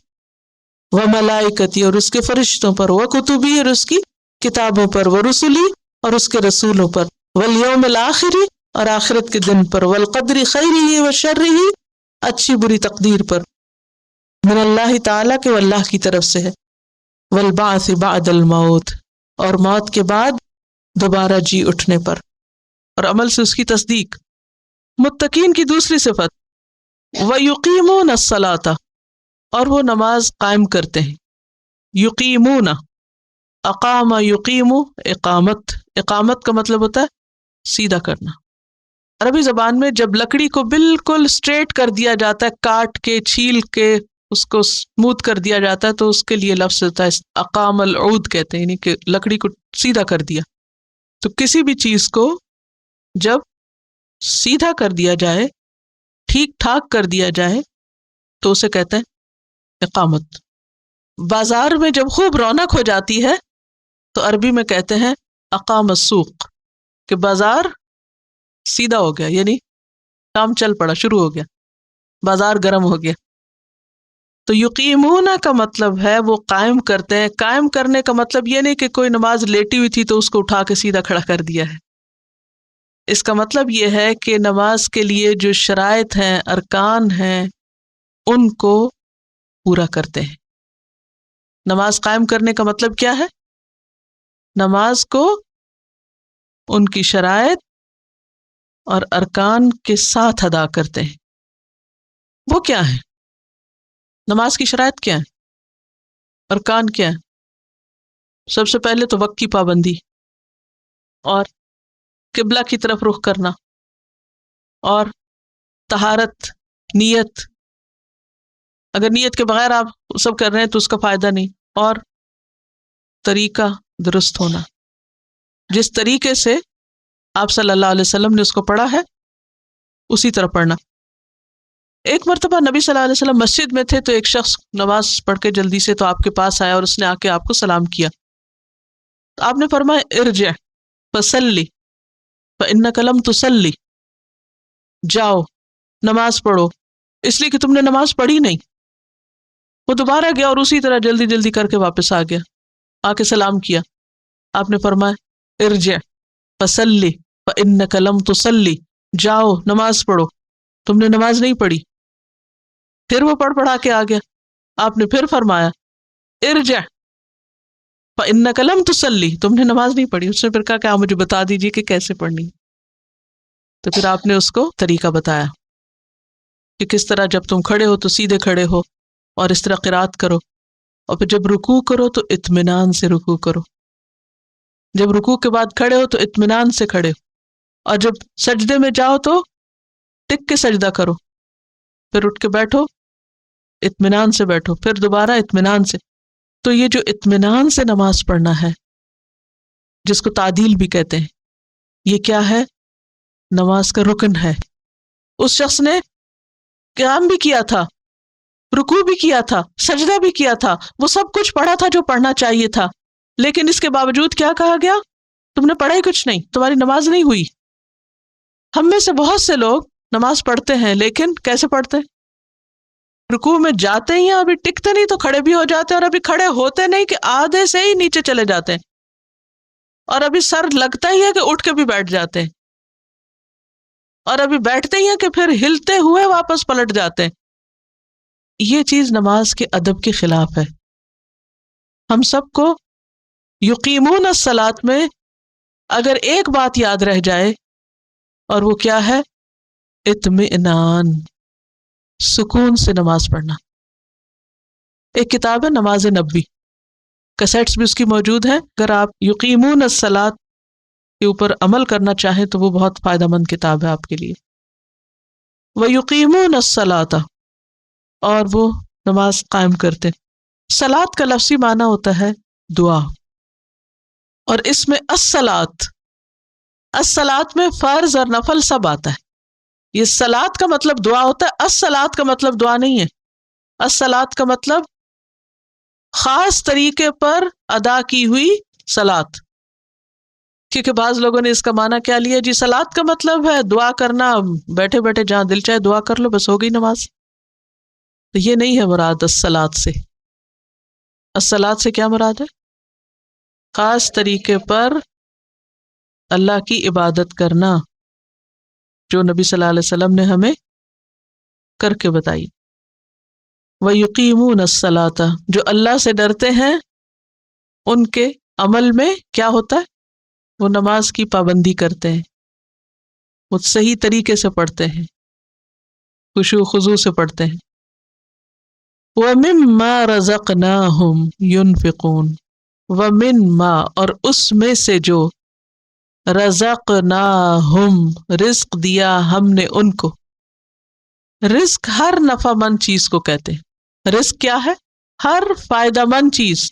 وملائکتی، اور اس کے فرشتوں پر، وکتبی، اور اس کی کتابوں پر، ورسلی، اور اس کے رسولوں پر، والیوم الآخری، اور آخرت کے دن پر، والقدر خیرہ وشرہ، اچھی بری تقدیر پر، من اللہ تعالیٰ کے اللہ کی طرف سے ہے، والبعث بعد الموت، اور موت کے بعد دوبارہ جی اٹھنے پر، اور عمل سے اس کی تصدیق. متقین کی دوسری صفت وَيُقِيمُونَ الصَّلَاةَ، اور وہ نماز قائم کرتے ہیں. یقیمون، اقام یقیم، اقامت کا مطلب ہوتا ہے سیدھا کرنا. عربی زبان میں جب لکڑی کو بالکل اسٹریٹ کر دیا جاتا ہے، کاٹ کے چھیل کے اس کو اسموتھ کر دیا جاتا ہے، تو اس کے لیے لفظ ہوتا ہے اقام العود کہتے ہیں، یعنی کہ لکڑی کو سیدھا کر دیا. تو کسی بھی چیز کو جب سیدھا کر دیا جائے، ٹھیک ٹھاک کر دیا جائے، تو اسے کہتے ہیں اقامت. بازار میں جب خوب رونق ہو جاتی ہے تو عربی میں کہتے ہیں اقام السوق، کہ بازار سیدھا ہو گیا، یعنی کام چل پڑا، شروع ہو گیا، بازار گرم ہو گیا. تو یقیمون کا مطلب ہے وہ قائم کرتے ہیں. قائم کرنے کا مطلب یہ نہیں کہ کوئی نماز لیٹی ہوئی تھی تو اس کو اٹھا کے سیدھا کھڑا کر دیا ہے. اس کا مطلب یہ ہے کہ نماز کے لیے جو شرائط ہیں، ارکان ہیں، ان کو پورا کرتے ہیں. نماز قائم کرنے کا مطلب کیا ہے؟ نماز کو ان کی شرائط اور ارکان کے ساتھ ادا کرتے ہیں. وہ کیا ہے؟ نماز کی شرائط کیا ہے؟ ارکان کیا ہے؟ سب سے پہلے تو وقت کی پابندی، اور قبلہ کی طرف رخ کرنا، اور طہارت، نیت. اگر نیت کے بغیر آپ سب کر رہے ہیں تو اس کا فائدہ نہیں. اور طریقہ درست ہونا، جس طریقے سے آپ صلی اللہ علیہ وسلم نے اس کو پڑھا ہے اسی طرح پڑھنا. ایک مرتبہ نبی صلی اللہ علیہ وسلم مسجد میں تھے تو ایک شخص نماز پڑھ کے جلدی سے تو آپ کے پاس آیا اور اس نے آ کے آپ کو سلام کیا. تو آپ نے فرمایا ارجع فصلی فإنک لم تصلی، جاؤ نماز پڑھو اس لیے کہ تم نے نماز پڑھی نہیں. وہ دوبارہ گیا اور اسی طرح جلدی جلدی کر کے واپس آ گیا، آ کے سلام کیا. آپ نے فرمایا ارجع فصلی فإنک لم تصلی، جاؤ نماز پڑھو تم نے نماز نہیں پڑھی. پھر وہ پڑھا کے آ گیا. آپ نے پھر فرمایا ارجع فإنک لم تصلی، تم نے نماز نہیں پڑھی. اس نے پھر کہا کہ آپ مجھے بتا دیجیے کہ کیسے پڑھنی. تو پھر آپ نے اس کو طریقہ بتایا کہ کس طرح جب تم کھڑے ہو تو سیدھے کھڑے ہو اور اس طرح قرات کرو، اور پھر جب رکوع کرو تو اطمینان سے رکوع کرو، جب رکوع کے بعد کھڑے ہو تو اطمینان سے کھڑے ہو، اور جب سجدے میں جاؤ تو ٹک کے سجدہ کرو، پھر اٹھ کے بیٹھو اطمینان سے بیٹھو، پھر دوبارہ اطمینان سے. تو یہ جو اطمینان سے نماز پڑھنا ہے، جس کو تعدیل بھی کہتے ہیں، یہ کیا ہے؟ نماز کا رکن ہے. اس شخص نے قیام بھی کیا تھا، رکوع بھی کیا تھا، سجدہ بھی کیا تھا، وہ سب کچھ پڑھا تھا جو پڑھنا چاہیے تھا، لیکن اس کے باوجود کیا کہا گیا؟ تم نے پڑھا ہی کچھ نہیں، تمہاری نماز نہیں ہوئی۔ ہم میں سے بہت سے لوگ نماز پڑھتے ہیں لیکن کیسے پڑھتے ہیں؟ رکوع میں جاتے ہی ہیں، ابھی ٹکتے نہیں تو کھڑے بھی ہو جاتے ہیں، اور ابھی کھڑے ہوتے نہیں کہ آدھے سے ہی نیچے چلے جاتے ہیں، اور ابھی سر لگتا ہی ہے کہ اٹھ کے بھی بیٹھ جاتے ہیں، اور ابھی بیٹھتے ہی ہیں کہ پھر ہلتے ہوئے واپس پلٹ جاتے ہیں۔ یہ چیز نماز کے ادب کے خلاف ہے۔ ہم سب کو یقیمون الصلاۃ میں اگر ایک بات یاد رہ جائے، اور وہ کیا ہے؟ اطمئنان، سکون سے نماز پڑھنا۔ ایک کتاب ہے نماز نبی، کیسٹس بھی اس کی موجود ہیں، اگر آپ یقیمون الصلاۃ کے اوپر عمل کرنا چاہیں تو وہ بہت فائدہ مند کتاب ہے آپ کے لیے۔ وَيُقِيمُونَ الصَّلَاةَ، اور وہ نماز قائم کرتے۔ صلاۃ کا لفظی معنی ہوتا ہے دعا، اور اس میں الصلاۃ میں فرض اور نفل سب آتا ہے۔ یہ صلاۃ کا مطلب دعا ہوتا ہے، الصلاۃ کا مطلب دعا نہیں ہے۔ الصلاۃ کا مطلب خاص طریقے پر ادا کی ہوئی صلاۃ، کیونکہ بعض لوگوں نے اس کا معنی کیا لیا، جی صلاۃ کا مطلب ہے دعا کرنا، بیٹھے بیٹھے جہاں دل چاہے دعا کر لو، بس ہو گئی نماز۔ تو یہ نہیں ہے مراد الصلاۃ سے۔ الصلاۃ سے کیا مراد ہے؟ خاص طریقے پر اللہ کی عبادت کرنا، جو نبی صلی اللہ علیہ وسلم نے ہمیں کر کے بتائی۔ وَيُقِيمُونَ الصَّلَاةَ، جو اللہ سے ڈرتے ہیں ان کے عمل میں کیا ہوتا ہے؟ وہ نماز کی پابندی کرتے ہیں، وہ صحیح طریقے سے پڑھتے ہیں، خشوع و خضوع سے پڑھتے ہیں۔ وَمِمَّا رَزَقْنَاهُمْ يُنْفِقُونَ، وَمِنْمَا، اور اس میں سے جو رزقناہم، رزق دیا ہم نے ان کو۔ رزق ہر نفع مند چیز کو کہتے ہیں۔ رزق کیا ہے؟ ہر فائدہ مند چیز۔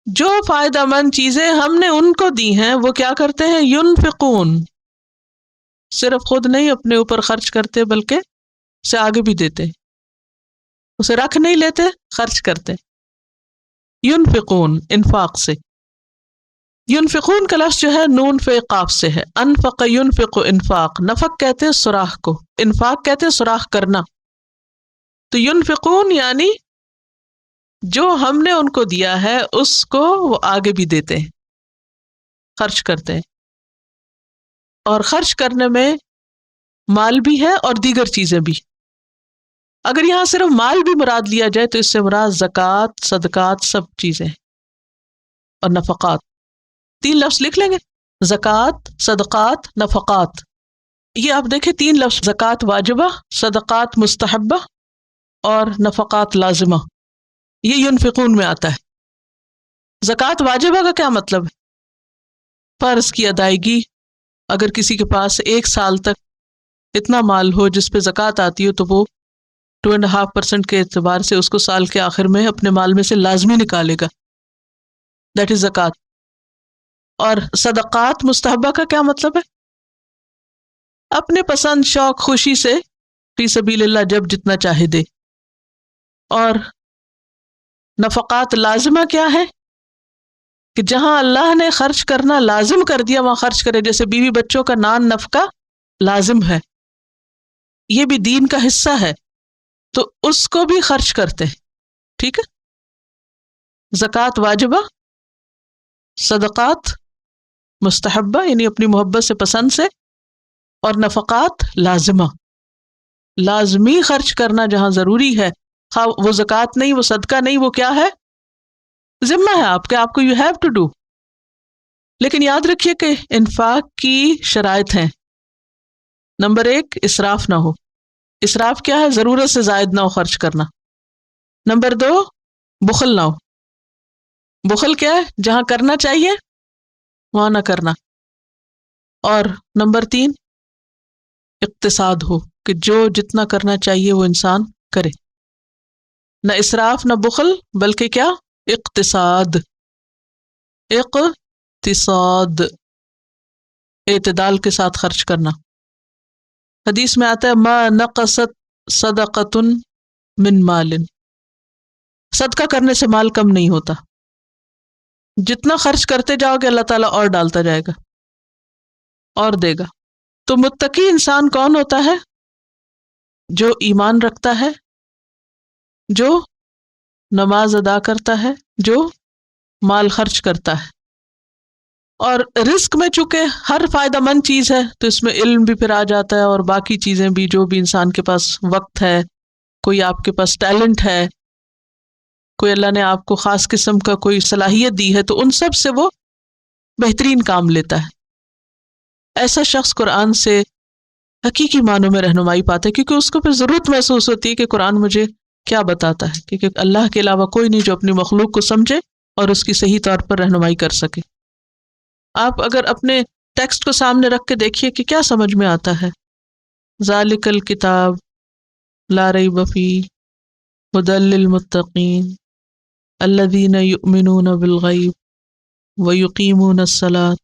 جو فائدہ مند چیزیں ہم نے ان کو دی ہیں وہ کیا کرتے ہیں؟ ینفقون، صرف خود نہیں اپنے اوپر خرچ کرتے بلکہ اسے آگے بھی دیتے، اسے رکھ نہیں لیتے، خرچ کرتے۔ ینفقون، انفاق سے۔ ینفقون کا لفظ جو ہے نون فے قاف سے ہے۔ انفق ینفق انفاق، نفق کہتے ہیں سوراخ کو، انفاق کہتے ہیں سوراخ کرنا۔ تو ینفقون یعنی جو ہم نے ان کو دیا ہے اس کو وہ آگے بھی دیتے ہیں، خرچ کرتے ہیں۔ اور خرچ کرنے میں مال بھی ہے اور دیگر چیزیں بھی۔ اگر یہاں صرف مال بھی مراد لیا جائے تو اس سے مراد زکوٰۃ، صدقات، سب چیزیں اور نفقات۔ 3 لفظ لکھ لیں گے، زکوٰۃ، صدقات، نفقات۔ یہ آپ دیکھیں 3 لفظ، زکوٰۃ واجبہ، صدقات مستحبہ اور نفقات لازمہ، یہ ینفقون میں آتا ہے۔ زکوٰۃ واجبہ کا کیا مطلب ہے؟ فرض کی ادائیگی۔ اگر کسی کے پاس 1 سال تک اتنا مال ہو جس پہ زکوٰۃ آتی ہو تو وہ 2.5% کے اعتبار سے اس کو سال کے آخر میں اپنے مال میں سے لازمی نکالے گا، دیٹ از زکوٰۃ۔ اور صدقات مستحبہ کا کیا مطلب ہے؟ اپنے پسند، شوق، خوشی سے فی سبیل اللہ جب جتنا چاہے دے۔ اور نفقات لازمہ کیا ہے؟ کہ جہاں اللہ نے خرچ کرنا لازم کر دیا وہاں خرچ کرے، جیسے بیوی بچوں کا نان نفقہ لازم ہے، یہ بھی دین کا حصہ ہے تو اس کو بھی خرچ کرتے ہیں، ٹھیک ہے۔ زکوٰۃ واجبہ، صدقات مستحبہ یعنی اپنی محبت سے، پسند سے، اور نفقات لازمہ، لازمی خرچ کرنا جہاں ضروری ہے، خواہ وہ زکوٰۃ نہیں، وہ صدقہ نہیں، وہ کیا ہے؟ ذمہ ہے آپ کے، آپ کو یو ہیو ٹو ڈو۔ لیکن یاد رکھیے کہ انفاق کی شرائط ہیں۔ نمبر 1، اسراف نہ ہو۔ اسراف کیا ہے؟ ضرورت سے زائد نہ ہو خرچ کرنا۔ نمبر 2، بخل نہ ہو۔ بخل کیا ہے؟ جہاں کرنا چاہیے وہاں نہ کرنا۔ اور نمبر 3، اقتصاد ہو، کہ جو جتنا کرنا چاہیے وہ انسان کرے، نہ اسراف نہ بخل بلکہ کیا؟ اقتصاد۔ اقتصاد، اعتدال کے ساتھ خرچ کرنا۔ حدیث میں آتا ہے ما نقصت صدقۃ من مال، صدقہ کرنے سے مال کم نہیں ہوتا، جتنا خرچ کرتے جاؤ گے اللہ تعالیٰ اور ڈالتا جائے گا اور دے گا۔ تو متقی انسان کون ہوتا ہے؟ جو ایمان رکھتا ہے، جو نماز ادا کرتا ہے، جو مال خرچ کرتا ہے۔ اور رزق میں چونکہ ہر فائدہ مند چیز ہے تو اس میں علم بھی پھر آ جاتا ہے، اور باقی چیزیں بھی، جو بھی انسان کے پاس وقت ہے، کوئی آپ کے پاس ٹیلنٹ ہے، کوئی اللہ نے آپ کو خاص قسم کا کوئی صلاحیت دی ہے، تو ان سب سے وہ بہترین کام لیتا ہے۔ ایسا شخص قرآن سے حقیقی معنوں میں رہنمائی پاتا ہے، کیونکہ اس کو پھر ضرورت محسوس ہوتی ہے کہ قرآن مجھے کیا بتاتا ہے، کیونکہ اللہ کے علاوہ کوئی نہیں جو اپنی مخلوق کو سمجھے اور اس کی صحیح طور پر رہنمائی کر سکے۔ آپ اگر اپنے ٹیکسٹ کو سامنے رکھ کے دیکھیے کہ کیا سمجھ میں آتا ہے۔ ذالک الکتاب لا ریب فیہ ھدی للمتقین الذین یؤمنون بالغیب ویقیمون الصلاۃ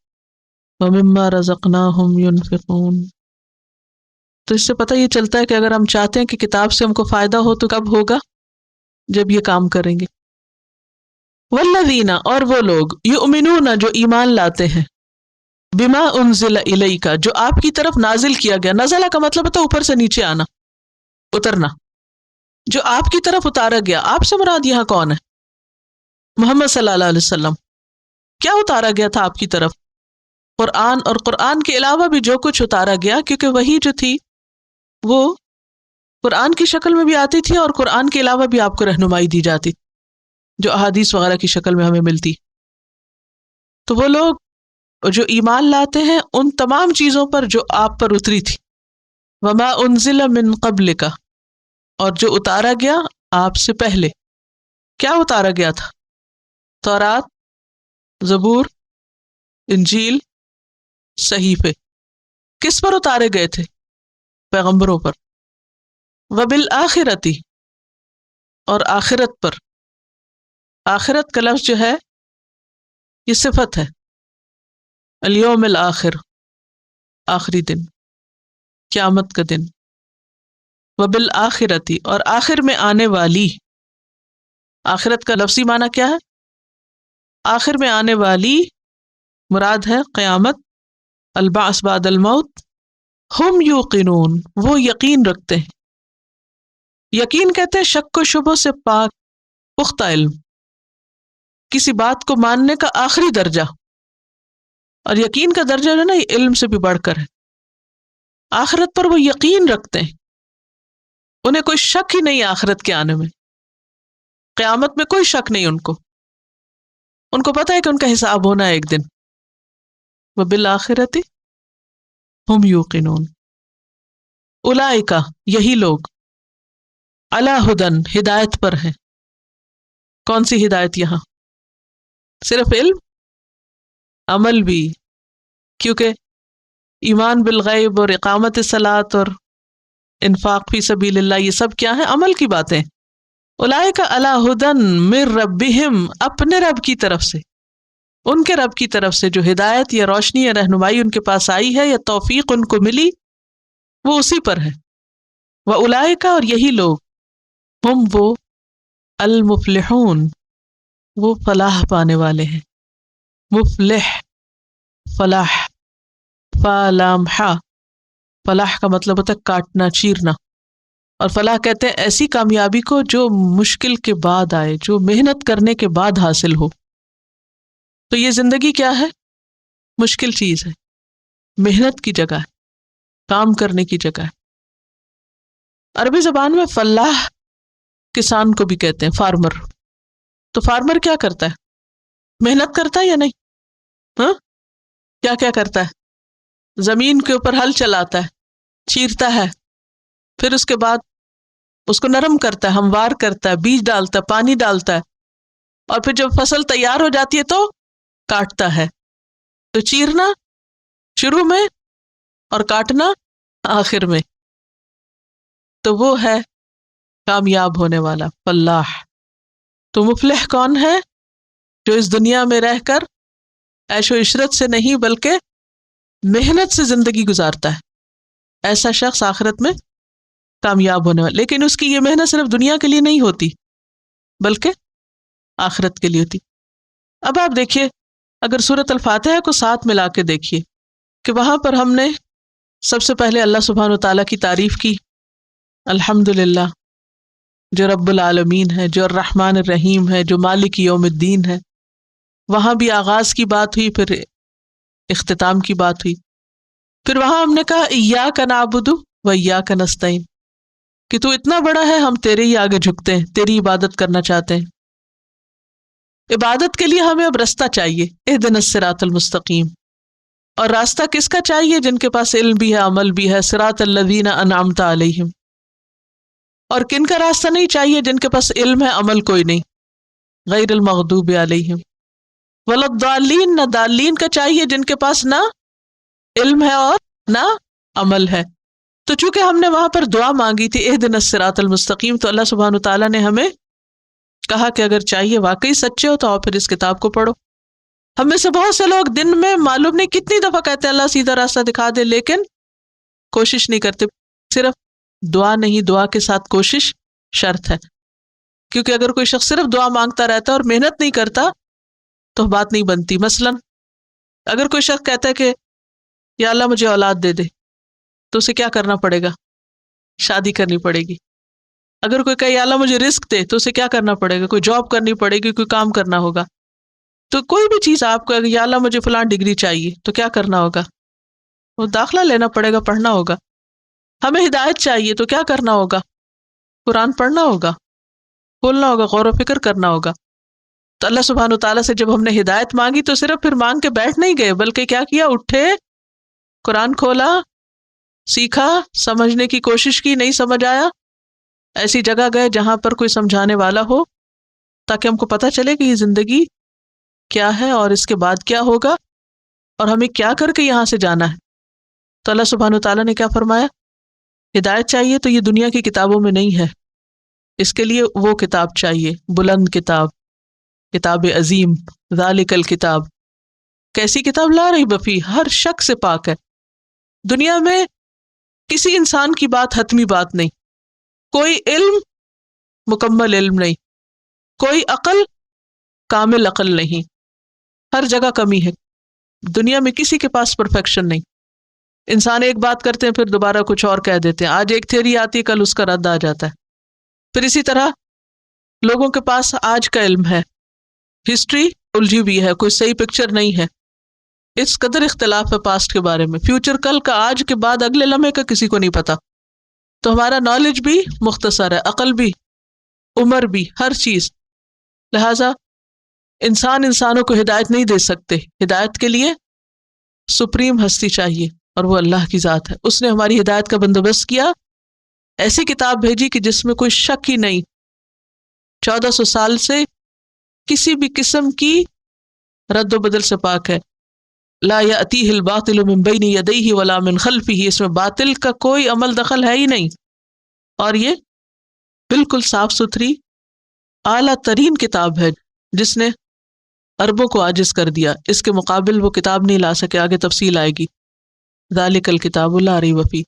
ومما رزقناہم ینفقون۔ تو اس سے پتہ یہ چلتا ہے کہ اگر ہم چاہتے ہیں کہ کتاب سے ہم کو فائدہ ہو تو کب ہوگا؟ جب یہ کام کریں گے۔ والذین، اور وہ لوگ، یؤمنون، جو ایمان لاتے ہیں، بما انزل الیک، جو آپ کی طرف نازل کیا گیا۔ نزلہ کا مطلب ہوتا ہے اوپر سے نیچے آنا، اترنا۔ جو آپ کی طرف اتارا گیا، آپ سے مراد یہاں کون ہے؟ محمد صلی اللہ علیہ وسلم۔ کیا اتارا گیا تھا آپ کی طرف؟ قرآن، اور قرآن کے علاوہ بھی جو کچھ اتارا گیا، کیونکہ وہی جو تھی وہ قرآن کی شکل میں بھی آتی تھی، اور قرآن کے علاوہ بھی آپ کو رہنمائی دی جاتی، جو احادیث وغیرہ کی شکل میں ہمیں ملتی۔ تو وہ لوگ جو ایمان لاتے ہیں ان تمام چیزوں پر جو آپ پر اتری تھی۔ وما انزل من قبلک، اور جو اتارا گیا آپ سے پہلے۔ کیا اتارا گیا تھا؟ تورات، زبور، انجیل، صحیفے۔ کس پر اتارے گئے تھے؟ پیغمبروں پر۔ وبالآخرۃ، اور آخرت پر۔ آخرت کا لفظ جو ہے یہ صفت ہے، الیوم الآخر، آخری دن، قیامت کا دن۔ وبالآخرۃ، اور آخر میں آنے والی۔ آخرت کا لفظی معنی کیا ہے؟ آخر میں آنے والی مراد ہے قیامت، البعث بعد الموت۔ ہم یوقنون، وہ یقین رکھتے ہیں۔ یقین کہتے ہیں شک و شبہ سے پاک پختہ علم، کسی بات کو ماننے کا آخری درجہ۔ اور یقین کا درجہ جو ہے نا، یہ علم سے بھی بڑھ کر ہے۔ آخرت پر وہ یقین رکھتے ہیں، انہیں کوئی شک ہی نہیں آخرت کے آنے میں، قیامت میں کوئی شک نہیں ان کو پتہ ہے کہ ان کا حساب ہونا ہے ایک دن۔ وبالآخرۃ ہم یوقنون، اولئک، یہی لوگ، علی ھدی، ہدایت پر ہیں۔ کون سی ہدایت یہاں؟ صرف علم؟ عمل بھی، کیونکہ ایمان بالغیب اور اقامت الصلاۃ اور انفاق فی سبیل اللہ، یہ سب کیا ہیں؟ عمل کی باتیں۔ اولئک علی ھدی من ربہم، اپنے رب کی طرف سے، ان کے رب کی طرف سے جو ہدایت یا روشنی یا رہنمائی ان کے پاس آئی ہے یا توفیق ان کو ملی، وہ اسی پر ہے۔ وَأُولَئِكَ، اور یہی لوگ، ہم وہ، المفلحون، وہ فلاح پانے والے ہیں۔ مفلح، فلاح، فا لام حا، فلاح کا مطلب ہوتا ہے کاٹنا، چیرنا۔ اور فلاح کہتے ہیں ایسی کامیابی کو جو مشکل کے بعد آئے، جو محنت کرنے کے بعد حاصل ہو۔ تو یہ زندگی کیا ہے؟ مشکل چیز ہے، محنت کی جگہ ہے، کام کرنے کی جگہ ہے۔ عربی زبان میں فلاح کسان کو بھی کہتے ہیں، فارمر۔ تو فارمر کیا کرتا ہے؟ محنت کرتا ہے یا نہیں؟ ہاں، کیا کیا کرتا ہے؟ زمین کے اوپر ہل چلاتا ہے، چیرتا ہے، پھر اس کے بعد اس کو نرم کرتا ہے، ہموار کرتا ہے، بیج ڈالتا ہے، پانی ڈالتا ہے، اور پھر جب فصل تیار ہو جاتی ہے تو کاٹتا ہے۔ تو چیرنا شروع میں اور کاٹنا آخر میں۔ تو وہ ہے کامیاب ہونے والا، فلاح۔ تو مفلح کون ہے؟ جو اس دنیا میں رہ کر عیش و عشرت سے نہیں بلکہ محنت سے زندگی گزارتا ہے، ایسا شخص آخرت میں کامیاب ہونے والا، لیکن اس کی یہ محنت صرف دنیا کے لیے نہیں ہوتی بلکہ آخرت کے لیے ہوتی۔ اب آپ دیکھیے، اگر سورۃ الفاتحہ کو ساتھ ملا کے دیکھیے کہ وہاں پر ہم نے سب سے پہلے اللہ سبحانہ وتعالیٰ کی تعریف کی، الحمدللہ، جو رب العالمین ہے، جو الرحمن الرحیم ہے، جو مالک یوم الدین ہے۔ وہاں بھی آغاز کی بات ہوئی، پھر اختتام کی بات ہوئی۔ پھر وہاں ہم نے کہا ایاک نعبد و ایاک نستعین، کہ تو اتنا بڑا ہے، ہم تیرے ہی آگے جھکتے ہیں، تیری عبادت کرنا چاہتے ہیں۔ عبادت کے لیے ہمیں اب راستہ چاہیے، اہدنا الصراط المستقیم۔ اور راستہ کس کا چاہیے؟ جن کے پاس علم بھی ہے، عمل بھی ہے، صراط الذین انعمت علیہم۔ اور کن کا راستہ نہیں چاہیے؟ جن کے پاس علم ہے، عمل کوئی نہیں، غیر المغضوب علیہم ولا الضالین۔ نہ ضالین کا چاہیے جن کے پاس نہ علم ہے اور نہ عمل ہے۔ تو چونکہ ہم نے وہاں پر دعا مانگی تھی اہدنا الصراط المستقیم، تو اللہ سبحانہ تعالیٰ نے ہمیں کہا کہ اگر چاہیے واقعی سچے ہو تو آؤ پھر اس کتاب کو پڑھو۔ ہم میں سے بہت سے لوگ دن میں معلوم نہیں کتنی دفعہ کہتے ہیں اللہ سیدھا راستہ دکھا دے، لیکن کوشش نہیں کرتے۔ صرف دعا نہیں، دعا کے ساتھ کوشش شرط ہے، کیونکہ اگر کوئی شخص صرف دعا مانگتا رہتا ہے اور محنت نہیں کرتا تو بات نہیں بنتی۔ مثلا اگر کوئی شخص کہتا ہے کہ یا اللہ مجھے اولاد دے دے، تو اسے کیا کرنا پڑے گا؟ شادی کرنی پڑے گی۔ اگر کوئی کہے یا اللہ مجھے رزق دے، تو اسے کیا کرنا پڑے گا؟ کوئی جاب کرنی پڑے گی، کوئی کام کرنا ہوگا۔ تو کوئی بھی چیز آپ کو، یا اللہ مجھے فلاں ڈگری چاہیے، تو کیا کرنا ہوگا؟ وہ داخلہ لینا پڑے گا، پڑھنا ہوگا۔ ہمیں ہدایت چاہیے تو کیا کرنا ہوگا؟ قرآن پڑھنا ہوگا، کھولنا ہوگا، غور و فکر کرنا ہوگا۔ تو اللہ سبحانہ تعالیٰ سے جب ہم نے ہدایت مانگی تو صرف پھر مانگ کے بیٹھ نہیں گئے، بلکہ کیا کیا؟ اٹھے، قرآن کھولا، سیکھا، سمجھنے کی کوشش کی، نہیں سمجھ آیا ایسی جگہ گئے جہاں پر کوئی سمجھانے والا ہو، تاکہ ہم کو پتہ چلے کہ یہ زندگی کیا ہے اور اس کے بعد کیا ہوگا اور ہمیں کیا کر کے یہاں سے جانا ہے۔ تو اللہ سبحانہ تعالیٰ نے کیا فرمایا؟ ہدایت چاہیے تو یہ دنیا کی کتابوں میں نہیں ہے، اس کے لیے وہ کتاب چاہیے، بلند کتاب، کتاب عظیم، ذالک الکتاب۔ کیسی کتاب؟ لا ریب فیہ، ہر شک سے پاک ہے۔ دنیا میں کسی انسان کی بات حتمی بات نہیں، کوئی علم مکمل علم نہیں، کوئی عقل کامل عقل نہیں، ہر جگہ کمی ہے۔ دنیا میں کسی کے پاس پرفیکشن نہیں۔ انسان ایک بات کرتے ہیں پھر دوبارہ کچھ اور کہہ دیتے ہیں، آج ایک تھیوری آتی ہے، کل اس کا رد آ جاتا ہے۔ پھر اسی طرح لوگوں کے پاس آج کا علم ہے، ہسٹری الجھی ہوئی ہے، کوئی صحیح پکچر نہیں ہے۔ اس قدر اختلاف ہے پاسٹ کے بارے میں، فیوچر کل کا، آج کے بعد اگلے لمحے کا کسی کو نہیں پتا۔ تو ہمارا نالج بھی مختصر ہے، عقل بھی، عمر بھی، ہر چیز۔ لہٰذا انسان انسانوں کو ہدایت نہیں دے سکتے، ہدایت کے لیے سپریم ہستی چاہیے، اور وہ اللہ کی ذات ہے۔ اس نے ہماری ہدایت کا بندوبست کیا، ایسی کتاب بھیجی کہ جس میں کوئی شک ہی نہیں، 1400 سال سے کسی بھی قسم کی رد و بدل سے پاک ہے۔ لا یأتیہ الباطل من بین یدیہ ولا من خلفہ، اس میں باطل کا کوئی عمل دخل ہے ہی نہیں، اور یہ بالکل صاف ستھری اعلیٰ ترین کتاب ہے جس نے عربوں کو عاجز کر دیا۔ اس کے مقابل وہ کتاب نہیں لا سکے، آگے تفصیل آئے گی۔ ذالک الکتاب لا ریب فیہ،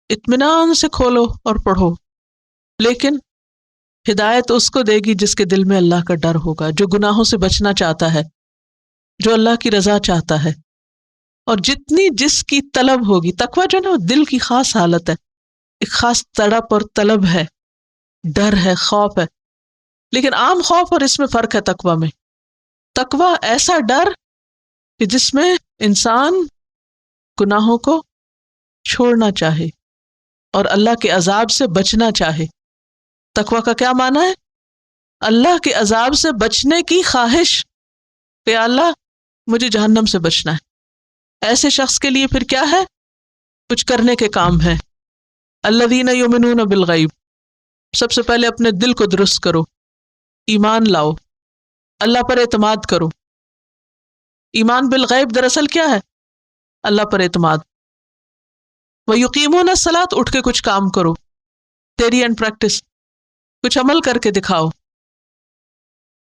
اطمینان سے کھولو اور پڑھو۔ لیکن ہدایت اس کو دے گی جس کے دل میں اللہ کا ڈر ہوگا، جو گناہوں سے بچنا چاہتا ہے، جو اللہ کی رضا چاہتا ہے، اور جتنی جس کی طلب ہوگی۔ تقویٰ جو ہے نا، وہ دل کی خاص حالت ہے، ایک خاص تڑپ اور طلب ہے، ڈر ہے، خوف ہے۔ لیکن عام خوف اور اس میں فرق ہے تقویٰ میں۔ تقویٰ ایسا ڈر کہ جس میں انسان گناہوں کو چھوڑنا چاہے اور اللہ کے عذاب سے بچنا چاہے۔ تقویٰ کا کیا معنی ہے؟ اللہ کے عذاب سے بچنے کی خواہش کہ اللہ مجھے جہنم سے بچنا ہے۔ ایسے شخص کے لیے پھر کیا ہے؟ کچھ کرنے کے کام ہے۔ الذین یؤمنون بالغیب، سب سے پہلے اپنے دل کو درست کرو، ایمان لاؤ، اللہ پر اعتماد کرو۔ ایمان بالغیب دراصل کیا ہے؟ اللہ پر اعتماد۔ وَيُقِيمُونَ الصَّلَاةَ، اٹھ کے کچھ کام کرو، تھیوری اینڈ پریکٹس، کچھ عمل کر کے دکھاؤ۔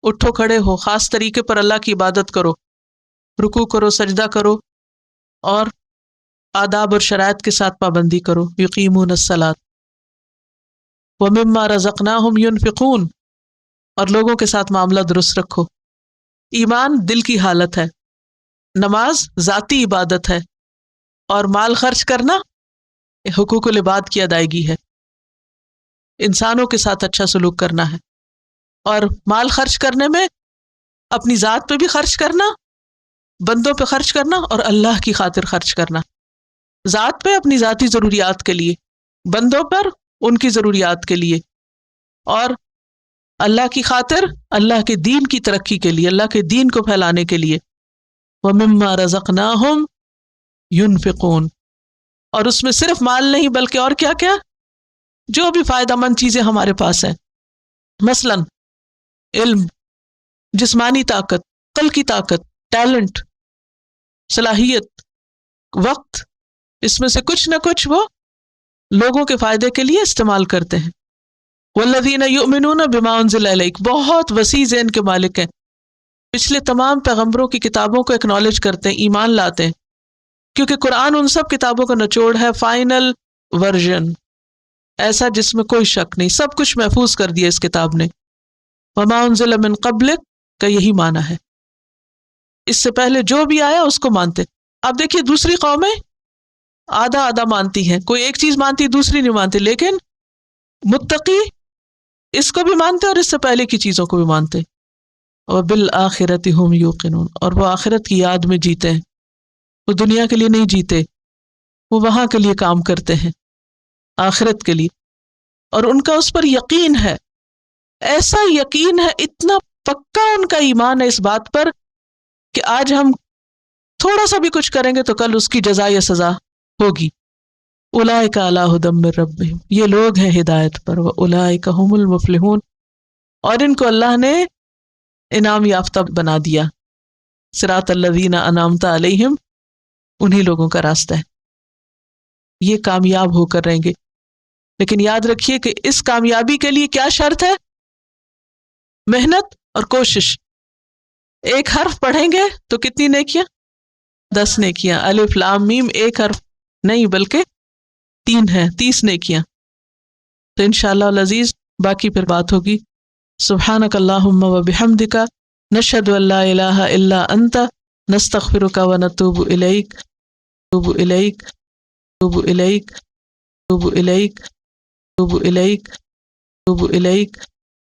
اٹھو، کھڑے ہو، خاص طریقے پر اللہ کی عبادت کرو، رکوع کرو، سجدہ کرو، اور آداب اور شرائط کے ساتھ پابندی کرو۔ یقیمون الصلاۃ، وَمِمَّا رَزَقْنَاهُمْ يُنْفِقُونَ، اور لوگوں کے ساتھ معاملہ درست رکھو۔ ایمان دل کی حالت ہے، نماز ذاتی عبادت ہے، اور مال خرچ کرنا حقوق العباد کی ادائیگی ہے، انسانوں کے ساتھ اچھا سلوک کرنا ہے، اور مال خرچ کرنے میں اپنی ذات پہ بھی خرچ کرنا، بندوں پہ خرچ کرنا، اور اللہ کی خاطر خرچ کرنا۔ ذات پہ اپنی ذاتی ضروریات کے لیے، بندوں پر ان کی ضروریات کے لیے، اور اللہ کی خاطر اللہ کے دین کی ترقی کے لیے، اللہ کے دین کو پھیلانے کے لیے۔ وَمِمَّا رَزَقْنَاهُمْ يُنْفِقُونَ، اور اس میں صرف مال نہیں بلکہ اور کیا کیا، جو بھی فائدہ مند چیزیں ہمارے پاس ہیں، مثلا علم، جسمانی طاقت، عقل کی طاقت، ٹیلنٹ، صلاحیت، وقت، اس میں سے کچھ نہ کچھ وہ لوگوں کے فائدے کے لیے استعمال کرتے ہیں۔ والذین یؤمنون بما انزل الیک، بہت وسیع ذہن کے مالک ہیں، پچھلے تمام پیغمبروں کی کتابوں کو ایکنالج کرتے ہیں، ایمان لاتے ہیں، کیونکہ قرآن ان سب کتابوں کا نچوڑ ہے، فائنل ورژن، ایسا جس میں کوئی شک نہیں، سب کچھ محفوظ کر دیا اس کتاب نے۔ وما انزل من قبلک کا یہی معنی ہے، اس سے پہلے جو بھی آیا اس کو مانتے۔ اب دیکھیے دوسری قومیں آدھا آدھا مانتی ہیں، کوئی ایک چیز مانتی دوسری نہیں مانتی، لیکن متقی اس کو بھی مانتے اور اس سے پہلے کی چیزوں کو بھی مانتے۔ وَبِالْآخِرَةِ هُمْ يُوقِنُونَ، اور وہ آخرت کی یاد میں جیتے ہیں، وہ دنیا کے لیے نہیں جیتے، وہ وہاں کے لیے کام کرتے ہیں، آخرت کے لیے، اور ان کا اس پر یقین ہے، ایسا یقین ہے، اتنا پکا ان کا ایمان ہے اس بات پر کہ آج ہم تھوڑا سا بھی کچھ کریں گے تو کل اس کی جزا یا سزا ہوگی۔ اولئک علی ھدی من ربہم، یہ لوگ ہیں ہدایت پر، واولئک ھم المفلحون، اور ان کو اللہ نے انعام یافتہ بنا دیا۔ صراط الذین انعمت علیہم، انہی لوگوں کا راستہ ہے، یہ کامیاب ہو کر رہیں گے۔ لیکن یاد رکھیے کہ اس کامیابی کے لیے کیا شرط ہے؟ محنت اور کوشش۔ ایک حرف پڑھیں گے تو کتنی نیکیاں؟ 10 نیکیاں۔ الف لام میم ایک حرف نہیں بلکہ 3 ہیں، 30 نیکیاں۔ تو انشاءاللہ العزیز باقی پھر بات ہوگی۔ سبحانک اللہم و بحمدک، نشہد ان لا الہ الا انت، نستغفرک و نتوب الیک، توب الیک، توب الیک، توب الیک، توب الیک، توب الیک۔